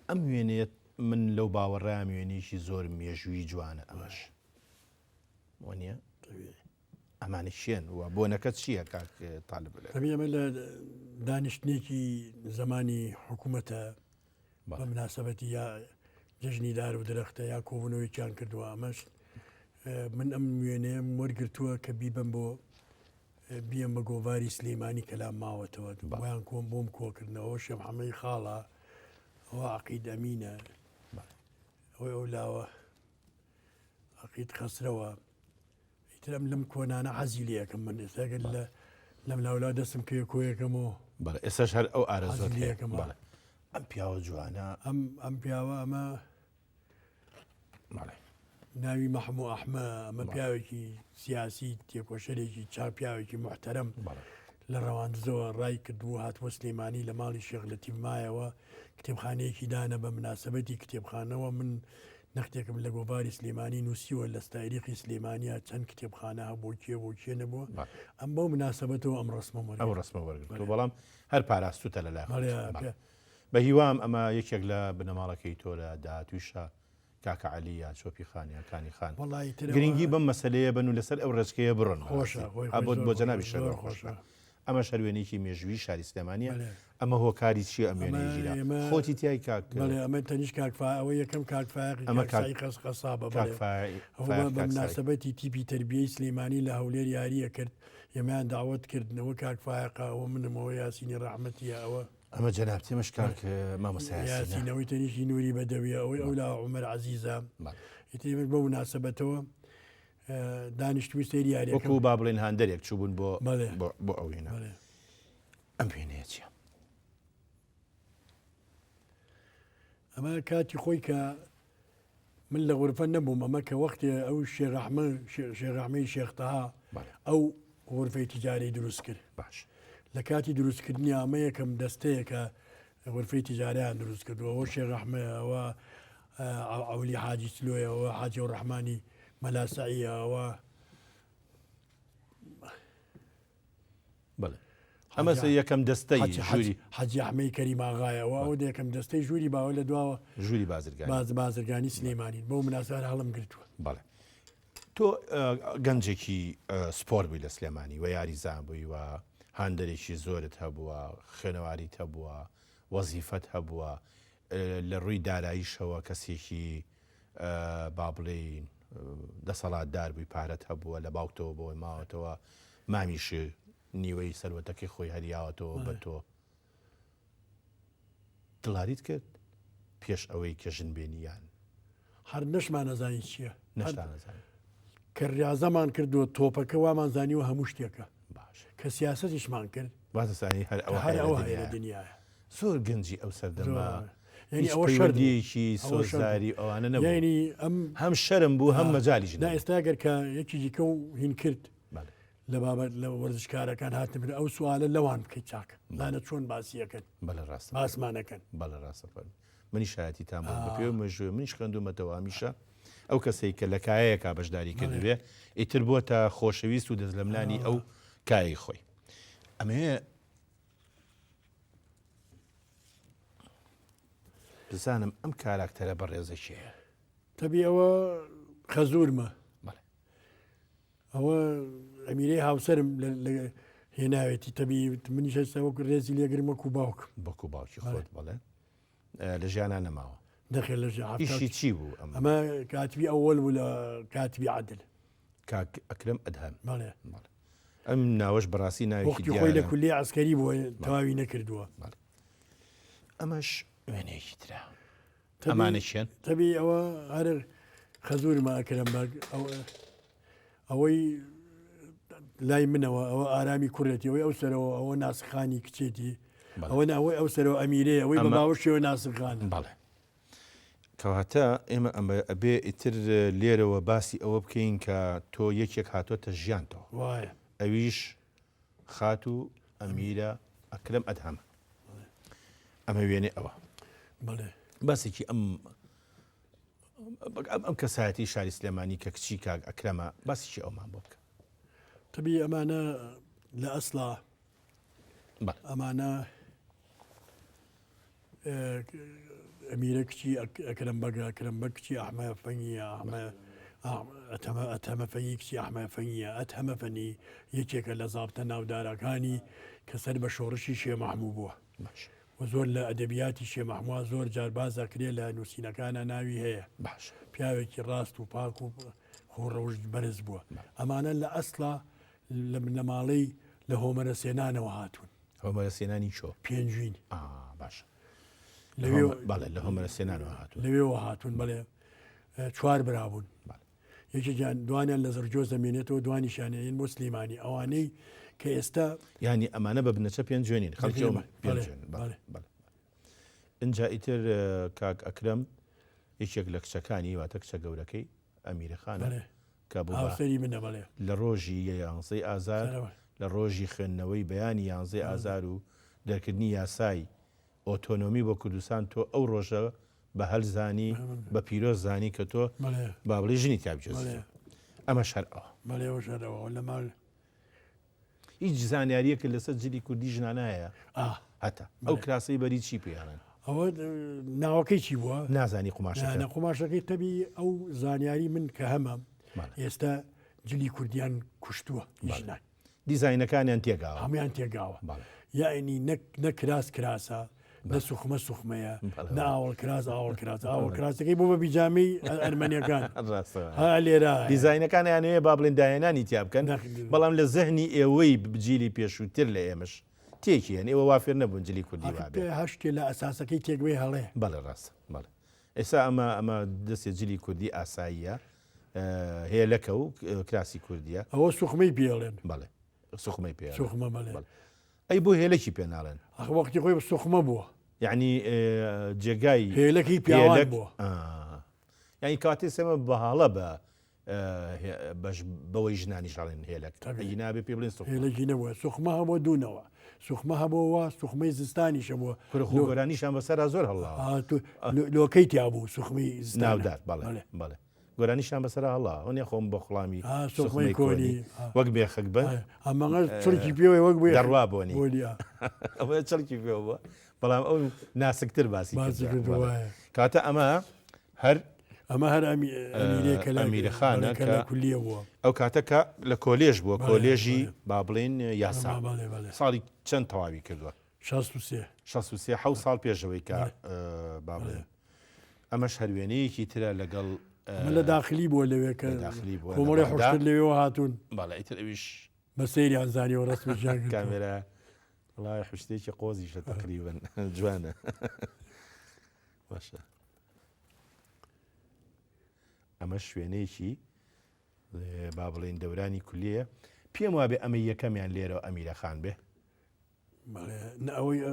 ئەم وێنێت من لەو باوەڕام وێنیشی زۆر مێژووی جوانە ئەمەش وانە ئەمانی شێن وە بۆنەکەت چییە کاک تاالب ئەمە لە دانیشتێکی زمانی حکوومەتە بە مناسبەتی یا جژنی دار و درەختە یا کۆبوونەوەیان کردووە ئەمەش من ئەم وێنەیەم وەرگرتووە کە بیبم بۆ بیەم بە گۆڤاری سلەیمانی کەلام ماوەتەوە بۆیان کۆم بۆم کۆکردنەوە شەم حەمەی خاڵە ئەوە عەقید ئەمینە ئەوەی ئەو لاوە عەقید خەسرەوە ئیترم لەم کۆنانە حەزی لەکەم من ئێستاگەر لەم لاولا دەستم کە کۆیەکەمەوە بەڵێ ئێستاش هەر ئەو ئارەزۆکەم بەڵێ ئەم پیاوە جوانە ئەم پیاوە ئەمە ناوی مەحموو ئەحمە ئەمە پیاوێکی سیاسی تێکۆشەرێکی چاک پیاوێکی محتەرەم لە ڕەواندزەوە ڕای کردووە هاتووە سلەیمانی لە ماڵی شێخ لەتیف مایەوە کتێبخانەیەکی دانە بە مناسبەتی کتێبخانەوە من نەختێکم لە گۆڤاری سلەیمانی نووسیوە لە ستایریقی سلەیمانیا چەند کتێبخانە بۆ کێ نەبووە ئەم بەو مناسبەتەوە ئەم ڕسمە وەرگرتووە بەڵام هەر پاراستوتە لەلای بە هیوام ئەمە یەکێک لە بنەماڵەکەی تۆ لە داهاتوویشە کاکە عەلی یا چۆپی خانیەکانی خان گرنگی بەم مەسەلەیە بن و لەسەر ئەو ڕێچکەیە بڕۆن بۆ جەنابی شەر خۆشە ئەمە شەروێنێکی مێژووی شاری سلێمانیە ئەمە هۆکاری چیە ئەمێنەی ژیرا خۆتی تیای کاک ئەمە تەنیش کاکفا ئەوە یەکەم کاکفاقی ئەمە قەس قەسابە بە مناسبەتی تیپی تربیەی سلەیمانی لە هەولێر یاریە کرد ئێمەیان داوت کردنەوە کاکفایقا ئەوە منمەوە یاسینی ڕەحمەتیە ئەوە ئەمە جەنابتێمەش کاک مامۆسایاسینەوەی تەنیشی نووری بەدەویە ئەوەی ئەو لا عومەر عەزیزە ئیتر بە مناسبەتەوە دانیشتوی سەیری یاریەکە وەکو با بڵێن هاندەرێک چوبوون بۆ ئەو هێنا ئەم وێنەیە چییە؟ ئەمە کاتی خۆی کە من لە غورفە نەبووم ئەمە کە وەختێ ئەو شێخەحمەی شێختەها ئەو غورفەی تیجاری دروست کرد باش لە کاتی دروستکردنی ئەمە یەکەم دەستەیە کە غورفەی تیجاریان دروست کردووە ئەوە شێخەحمەیە ئەوە عەولی حاجی سلۆیە ئەوە حاجی ڕەحمانی مەلاسەعیە ئەوە ئەمە یەکەم دەستەی ژووری حەجی ئەحمەی کەریماغایەوە ئەو یەکەم دەستەی ژووری باوە لە دواوە ژووری بازرگانی سلێمانی بۆ مناسبات هەڵم گرتووە. بەڵێ تۆ گەنجێکی سپۆر بووی لە سلێمانی و یاریزان بووی و هاندەرێکی زۆرت هەبووە، خوێنەواریت هەبووە، وەزیفەت هەبووە، لە ڕووی داراییشەوە کەسێکی با بڵێین دەسەڵاتدار بووی، پارەت هەبووە لە باوکتەوە بۆی ماوەتەوە، مامیش نیوەی سەروەتەکەی خۆی هەریاوەتەوە بە تۆ. دڵاریت کرد پێش ئەوەی کە ژن بێنیان هەر نەشمان نەزانی چییە، نەشتانەزانانی کە ریاضەمان کردووە تۆپەکە وامان زانیوە هەموو شتێکە، باش کە سیاسەتیشمان کرد بازەسانی هەر ئەوە هەیە دنیاە. زۆر گەنجی ئەو سەردەما ینی ئەوە شەردیەکی سۆزاری ئەوانە نەبوو، ینی هەم شەرم بوو هەم مەجالیش دا ئێستاگەر کە یەکیجی کە و هین کرد لە بابەت لە وەرزشکارەکان هاتن ئەو سوالە لەوان بکەیت چاکە لانە چۆن باسیەکەن بەڵە ڕاست باسمانەکەن بەڵە ڕاستە منی شایەتی تام بە پێ مەژوێ منیش خوێندومەتەوە هەمیشە ئەو کەسەی کە لە کایەیەکا بەشداری کردوێ ئیتر بووە تا خۆشەویست و دەستلەملانی ئەو کایی خۆی. ئەمەیە بزانم ئەم کاراکتەرە بەڕێزەکیەیە تەبی ئەوە خەزورمە ئەوە ئەمیرەی هاوسرم هێناوێتی تەبی منیش هەستەوەکو ڕێزی لێگرمە و باوکم بەکو باوکی خۆت بڵێ لە ژیانان نەماوە دەخێ لە ئیشی چی بوو ئەمە کاتبی ئەوەل بوو لە کاتبی عادل کاک ئەکرەم ئەدهەم بەڵێ ئەم ناوەش بەڕاستی ناوێکی خۆی لە کولی عسکەری بووە تەواوی نەکردووە. ئەمەش وێنەیەکی ترا ئەمانە چێن تەبی ئەوە هەر خەزورمە ئەکرم بەگ ئەوەی لای منەوە ئەوە ئارامی کوڕێتی ئەوەی ئەو سەرەوە ئەوە ناسخانی کچێتی ئەوە ناوەی ئەو سەرەوە ئەمیرەیە ئەوەی بە باوەشەوە ناسخان. بەڵێ کەواتە ئێمە ئەمە ئەبێ ئیتر لێرەوە باسی ئەوە بکەین کە تۆ یەکێک هاتوۆتە ژیانتەوە وایە ئەویش خات و ئەمیرە ئەکرەم ئەدهەمە ئەمە وێنێ ئەوە بەڵێ باسێکی ئەم کەسایەتی شاری سلێمانی کە کچی کاک ئەکرەمە باسیی ئەومان بۆ بکە. تەبی ئەمانە لە ئەسڵا ئەمانە ئەمیرە کچی ئەکرم بەگە ئەکرم بە کچی ئەحمە فەنگیە ئەتەمە فەنگی کچی ئەحمە فەنگیە ئەتەمە فەنی یەکێکە لە زابتە ناودارەکانی کە سەر بە شۆڕشی شێ مەحموو بووە و زۆر لە ئەدەبیاتی شێ مەحمووە زۆر جار بازەکرێ لە نووسینەکانە ناوی هەیە پیاوێکی ڕاست و پاک و خۆڕەوش بەرز بووە. ئەمانە لە ئەسڵا لە ماڵەی لە هۆمەرە سێنانەوە هاتوون. هۆمەرە سێنانی چۆ پێنجوین باش بەڵێ لە هۆمەرە سێنانەوە هاتوون لەوێەوە هاتوون بەڵێ چوار برابوون یەکێکیان دوانیان لە زەرجۆ زەمێنێتەوە دوانیشانەیەن بۆ سلێمانی ئەوانەی کە ئێستا ینی ئەمانە بە بنەچە پێنج جوێنین خەڵکی اینجا ئیتر کاک ئەکرەم یەکێک لە کچەکانی واتە کچە گەورەکەی ئەمیرەخانە کە بۆسەری منە بڵێ لە ڕۆژی 11 ئازار لە ڕۆژی خوێندنەوەی بەیانی 11 ئازار و دەرکردنی یاسای ئۆتۆنۆمی بۆ کوردستان تۆ ئەو ڕۆژە بە هەلزانی بە پیرۆز زانی کە تۆ بابڵی ژنی تابجێ ئەمە شەرەوە لە ماڵ هیچ زانیاریەکە لەسەر جلی کوردی ژنانایە هەتا ئەو کراسی بەری چی پێیانن ئەوە ناوەکەی چی بووە نازانی قماشە قماشەکەی تەبی ئەو زانیاری من کە هەمە ئێستا جلی کوردیان کوشتووە دیزینەکانیان تێگاوە هەمویان تێگاوە یعنی نەکراس کراسە نە سوخمە سوخمەیە نە ئاوڵ کراس ئاوڵ کراس ئاوڵ کراسەکەی بۆ بە بیجامی ئەرمەنیەکان لێرە دیزینەکانیان هەیە با بڵێن داهێنانی تیا بکەن بەڵام لە زەهنی ئێوەی بجیلی پێشووتر لە ئێمەش تێکی هەن ئێوە وافێر نەبوون جلی کوردی هەشتێ لە ئەساسەکەی تێکوێ هەڵێ بەڵێ ڕاست بەڵێ ئێستا ئەمە دەستێ جلی کوردی ئاساییە هەیە لەکە و کراسی کوردیە ئەوە سوخمەی پێڵێن بەڵێ سوخمەی پێ سوخمە بەڵێ ئەی بۆ هێلەکی پێناڵێن وەختی خۆی بە سوخمە بووە یعنی جێگای هێلەکی پیاوان بووە یعنی کاتی سێمە بەهاڵە بە بەوەی ژنانی شاڵێن هێلک نابێ پێ بڵێن هێلەکی نەبووە سوخمە هەبووە دوونەوە سوخمە هەبەوە سوخمەی زستانیشە بووە خۆگۆرانیشان بەسەرا زۆر هەڵا لۆکەی تیا بوو سوخمی ناودار بەڵێ گۆرانیشان بەسەر هەڵا ئەوە خۆم بە خوڵامی سوخمەی کۆنی وەک بێخەک بە ئەمەغە چڵکی پێوە وەک بێ دەڕوا بۆنی ئەوە چڵکی پێ بووە بەڵام ئەو ناسکتر باسی کاتە ئەمە هەر ئەمیرەخانە کولیە بووە ئەو کاتەکە لە کۆلێژ بووە کۆلێژی با بڵێن یاسا ساڵی چەند تەواوی کردووە 63 حەوت ساڵ پێشەوەی کە با بڵێن ئەمەش هەروێنەیەکی ترە لەگەڵ لە داخلی بووە لەوێ کە کۆمەڵی حشتر لەوێەوە هاتوون باڵە ئیتر ئەویش بە سەیری ئەزانیەوە ڕستمەژیان کامێرە وڵای حشتێکی قۆزیشە تقریبن جوانە باشە ئەمە شوێنەیەکی با بڵێن دەورانی کولیە پێم وابێ ئەمە یەکەمیان لێرەوە ئەمیرەخان بێ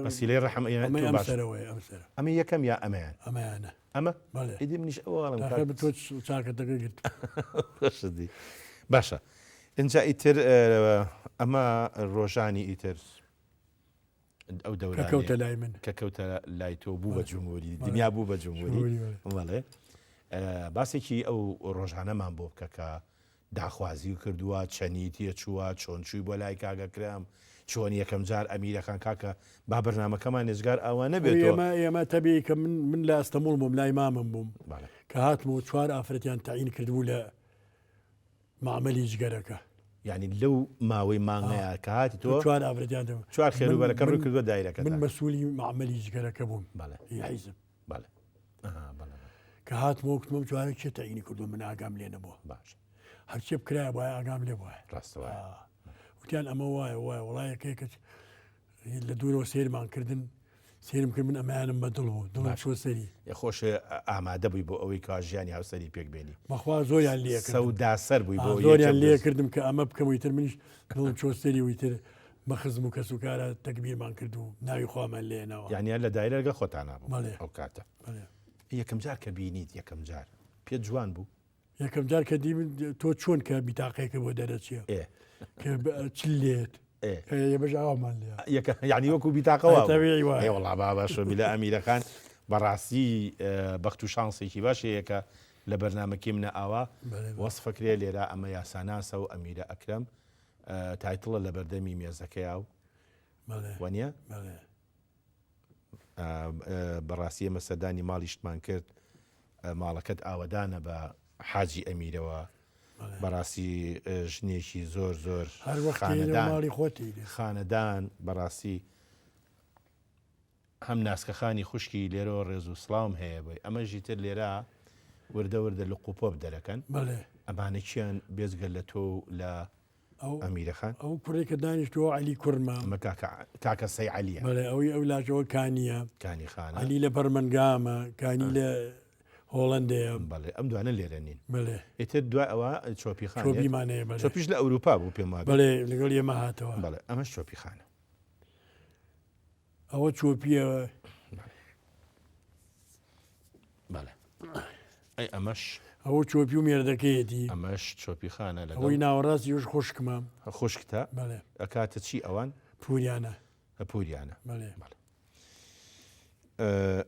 بەسیلەی ڕەحم ئەمە یەکەم یا ئەمەیان ئەمە ئیدی منیش ئەوڵم تۆ چاکەتەکە گرت باشە اینجا ئیتر ئەمە ڕۆژانی ئیتر ئەو دەورانی کەوتە لای من کە کەوتە لای تۆ بوو بە جمهوری دنیا بوو بە جمهوری وڵێ باسێکی ئەو ڕۆژانەمان بۆ بکە کە داخوازی کردووە چەنیتیە چووە چۆن چووی بۆ لای کاگەکرام چۆن یەکەم جار ئەمیرەخان کاکە با بەرنامەکەمان نێزگار ئەوە نەبێت ئێمە تەبێ کە من لە ئەستەموڵ بووم لای مامم بووم کە هاتمەوە 4 ئافرەتیان تعین کردبوو لە معمەلی جگەرەکە یعنی لەو ماوەی مانگەیە کە هاتی تۆ 4 ئافرەتیان 4 خێروبەرەکە ڕووی کردووە دایرەکە من مەسئولی معمەلی جگەرەکە بووم حیزب کە هاتمەوە وتمەم جوارە چێ تعینی کردووە من ئاگام لێ نەبووە باش هەرچێ بکرایە وایە ئاگام لێ وایە ڕاستەوە وتیان ئەمە وایە وڵایەکەیکە لە دوورەوە سێرمان کردن سێرم کرد من ئەمایانم بە دڵ بوو دڵم چوە سەری خۆش ئامادە بووی بۆ ئەوەی کاژیانی هاوسەری پێک بێنی بەخوا زۆریان لێ سەوداسەر بووی بۆ زۆریان لێ کردم کە ئەمە بکەم ویتر منیش دڵم چۆ سەری ویتر بەخزم و کەسوکارە تەکبیرمان کرد و ناوی خوامان لێنەوە یانیان لە دایرەگە خۆتان بوو ئەو کاتە بەڵێ یەکەم جار کە بینیت یەکەم جار پێ جوان بوو یەکەم جار کە دی تۆ چۆن کە بیتاقەیەکە بۆ دەرەچیە کە چ لێت بەش ئاوامان لێ یعنی وەکو بیتاقەوە وڵا باشە لە ئەمیرەکان بەڕاستی بەخت و شانسێکی باشەیەکە لە بەرنمەکی منە ئاوا وەصفەکرێ لێرە ئەمە یاساناسە و ئەمیرە ئەکرەم تایتڵە لە بەردەمی مێزەکەیا و وەنیە بەڕاستی ئەمە سەردانی ماڵیشتمان کرد ماڵەکەت ئاوەدانە بە حاجی ئەمیرەوە بەڕاستی ژنێکی زۆر زۆر خانەدان بەڕاستی هەم ناسکەخانی خوشکی لێرەوە ڕێز و سڵاوم هەیە بۆی ئەمەژی تر لێرە وردە وردە لە قوپۆپ دەرەکەن ئەمانە چیان بێزگە لە تۆ لە ئەمیرەخان ئەو کوڕێکە دانیشتەوە علی کوڕمە ئەمە کاکە سەی عەلیە ئەوەی ئەو لاژەوە کانیە کانی خانە علی لە بەرمەنگامە کانی لە هۆڵندەیە بەڵێ ئەم دوانە لێرە نین بڵێ ئیتر دوای ئەوە چۆپیخان چۆپیمانەیە چۆپیش لە ئەوروپا بوو پێم وابێ بڵێ لەگەڵ ئێمە هاتەوە بەڵێ ئەمەش چۆپیخانە ئەوە چۆپیەوە بەڵێ ئەی ئەمەش ئەوە چۆپی و مێردەکەیەتی ئەمەش چۆپیخانە لە ئەوەی ناوەڕاستی یۆش خۆشکمە خۆشکتە بەڵێ ئەکاتە چی ئەوان پوریانە پوریانە بەڵێ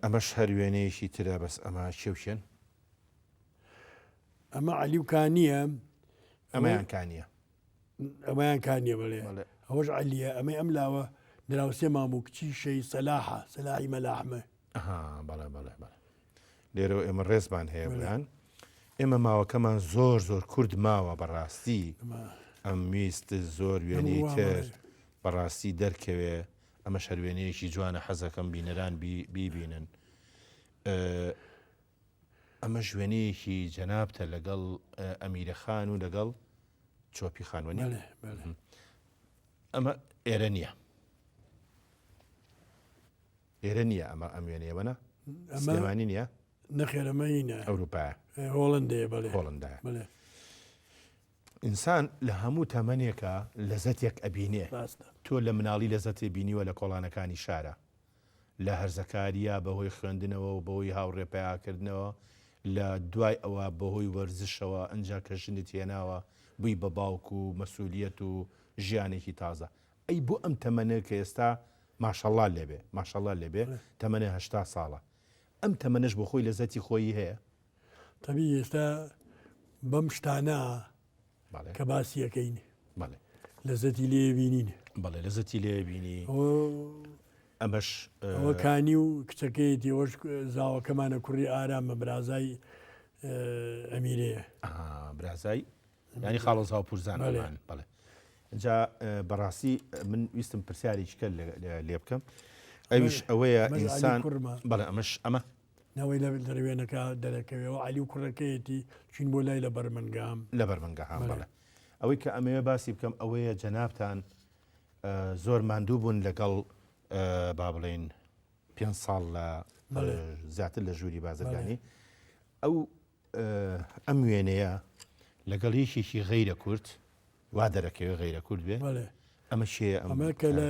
ئەمەش هەروێنەیەکی ترە بەس ئەمە شێوشێن ئەمە علی و کانیە ئەمەیان کانیە ئەمەیان کانیە بڵێ ئەوەش علیە ئەمەی ئەم لاوە دراوسێ ماموو کچی شەی سەلاحە سەلاحی مەلاحمە بەڵێ بەڵێ بەڵێ لێرەوە ئێمە ڕێزمان هەیە بڵیان ئێمە ماوەکەمان زۆر زۆر کورد ماوە بەڕاستی ئەم ویست زۆر وێنەی تر بەڕاستی دەرکەوێ ئەمە شەروێنەیەکی جوانە حەزەکەم بینەران بیبینن ئەمە ژوێنەیەکی جەنابتە لەگەڵ ئەمیرەخان و لەگەڵ چۆپی خانوەنی ئەمە ئێرە نییە ئێرە نییە ئەمە ئەم وێنەیە بەنە سلێمانی نییە نەخێرەمەینە ئەوروپایە هۆڵندەیە بەڵێ هۆڵندایە ئینسان لە هەموو تەمەنێکە لەزەتێک ئەبینێ تۆ لە مناڵی لەزەتێ بینیوە لە کۆڵانەکانی شارە لە هەرزەکاریە بەهۆی خوێندنەوە و بەهۆی هاوڕێپیاکردنەوە لە دوای ئەوە بەهۆی وەرزشەوە ئەنجا کە ژنت هێناوە بووی بە باوک و مەسئولیەت و ژیانێکی تازە ئەی بۆ ئەم تەمەنە کە ئێستا ماشەڵڵا لێبێ ماشەڵڵا لێبێ تەمەنە 80 ساڵە ئەم تەمەنەش بۆ خۆی لەزەتی خۆی هەیە تەبی ئێستا بەم شتانە کە باسیەکەین لەزەتی لێ بینین بەڵێ لەزەتی لێ بینی ئەمەش ئەوە کانی و کچەکەیەتی ئەوەش زاوەکەمانە کوڕی ئارامە برازای ئەمیرەیە برازای ینی خاڵۆز هاوپورزانمان بڵێ اینجا بەڕاستی من ویستم پرسیارێککە لێ بکەم ئەویش ئەوەیە ئینسان بەڵێ ئەمەش ئەمە نەوەی لە دەروێنەکە دەرەکەوێەوە علی و کوڕەکەیەتی چین بۆ لای لە بەرمەنگام لە بەرمەنگەهام بڵێ ئەوەی کە ئەمەوێ باسی بکەم ئەوەیە جەنابتان زۆر ماندوو بوون لەگەڵ با بڵێن 5 ساڵ لە زیاتر لە ژووری بازرگانی ئەم وێنەیە لەگەڵ یەکێکی غەیرە کورد وا دەرەکەوێ غەیرە کورد بێ ئەمە شێ ئەمە کە لە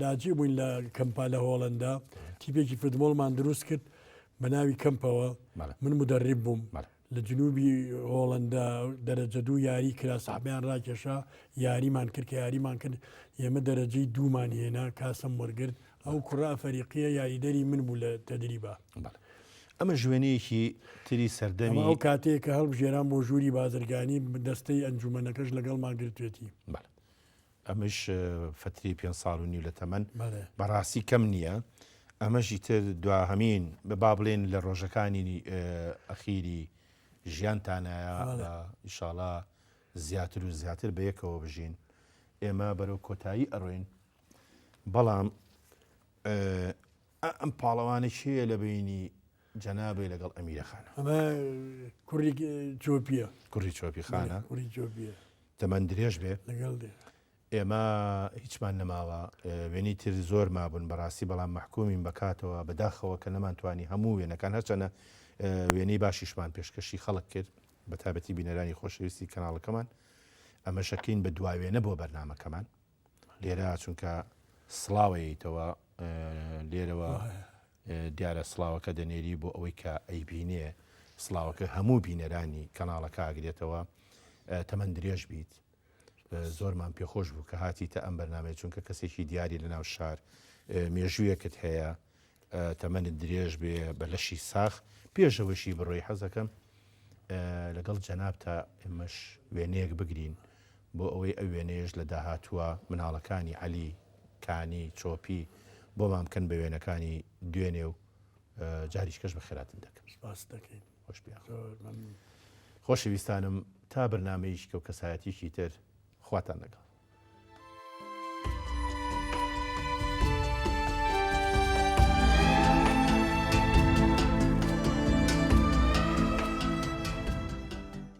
لاجی بووین لە کەمپا لە هۆڵندا تیپێکی فوتبۆڵمان دروست کرد بە ناوی کەمپەوە من مدەڕیب بووم لە جنوبی هۆڵندا دەرەجە دوو یاری کرا سەحبیان ڕاکێشا یاریمان کرد کە یاریمان کرد ئێمە دەرەجەی دوومان هێنا کاسم وەرگرت ئەو کوڕا فەریقیە یاریدەری من بوو لە تەدریبا ئەمە ژوێنەیەکی تری سەردەمی ئەو کاتێک کە هەڵبژێران بۆ ژووری بازرگانی دەستەی ئەنجومەنەکەش لەگەڵمان گرتوێتی ئەمەش فتری 5 ساڵ و نیو لە تەمەن بەڕاستی کەم نییە ئەمەشی تر دوا هەمین با بڵێن لە ڕۆژەکانی ئەخیری ژیانتانایە ئیشاڵا زیاتر و زیاتر بەیەکەوە بژین ئێمە بەرەو کۆتایی ئەڕۆین بەڵام ئەم پاڵەوانە شەیە لە بینی جەنابێ لەگەڵ ئەمیرەخانە ئەمە کوڕی چۆپیە کوڕی چۆپی خانە کوڕی چۆپیە تەمەن درێژ بێ لەگەڵ ئێمە هیچمان نەماوە وێنی تر زۆر مابوون بەڕاستی بەڵام مەحکومین بکاتەوە بەداخەوە کە نەمانتوانی هەموو وێنەکان هەرچەنە وێنەی باشیشمان پێشکەشی خەڵک کرد بە تایبەتی بینەرانی خۆشەویستی کەناڵەکەمان ئەمە شەکەین بە دواوێنە بۆ بەرنامەکەمان لێرە چونکە سڵاوەیەیتەوە لێرەوە دیارە سڵاوەکە دەنێری بۆ ئەوەی کە ئەیبینێ سڵاوەکە هەموو بینەرانی کەناڵەکە ئاگرێتەوە تەمەن درێژ بیت زۆرمان پێخۆش بوو کە هاتیتە ئەم بەرنامەیە چونکە کەسێکی دیاری لە ناو شار مێژوویەکت هەیە تەمەنت درێژ بێ بە لەشی ساخ پێشەوەشی بڕۆی حەزەکەم لەگەڵ جەناب تا ئێمەش وێنەیەک بگرین بۆ ئەوەی ئەو وێنەیەش لە داهاتووە مناڵەکانی عەلی کانی چۆپی بۆمان بکەن بە وێنەکانی دوێنێ و جاریشکەش بە خێراتن دەکەم خۆشەویستانم تا بەرنامەیەکی کە و کەسایەتیشی تر خواتان لەگەڵ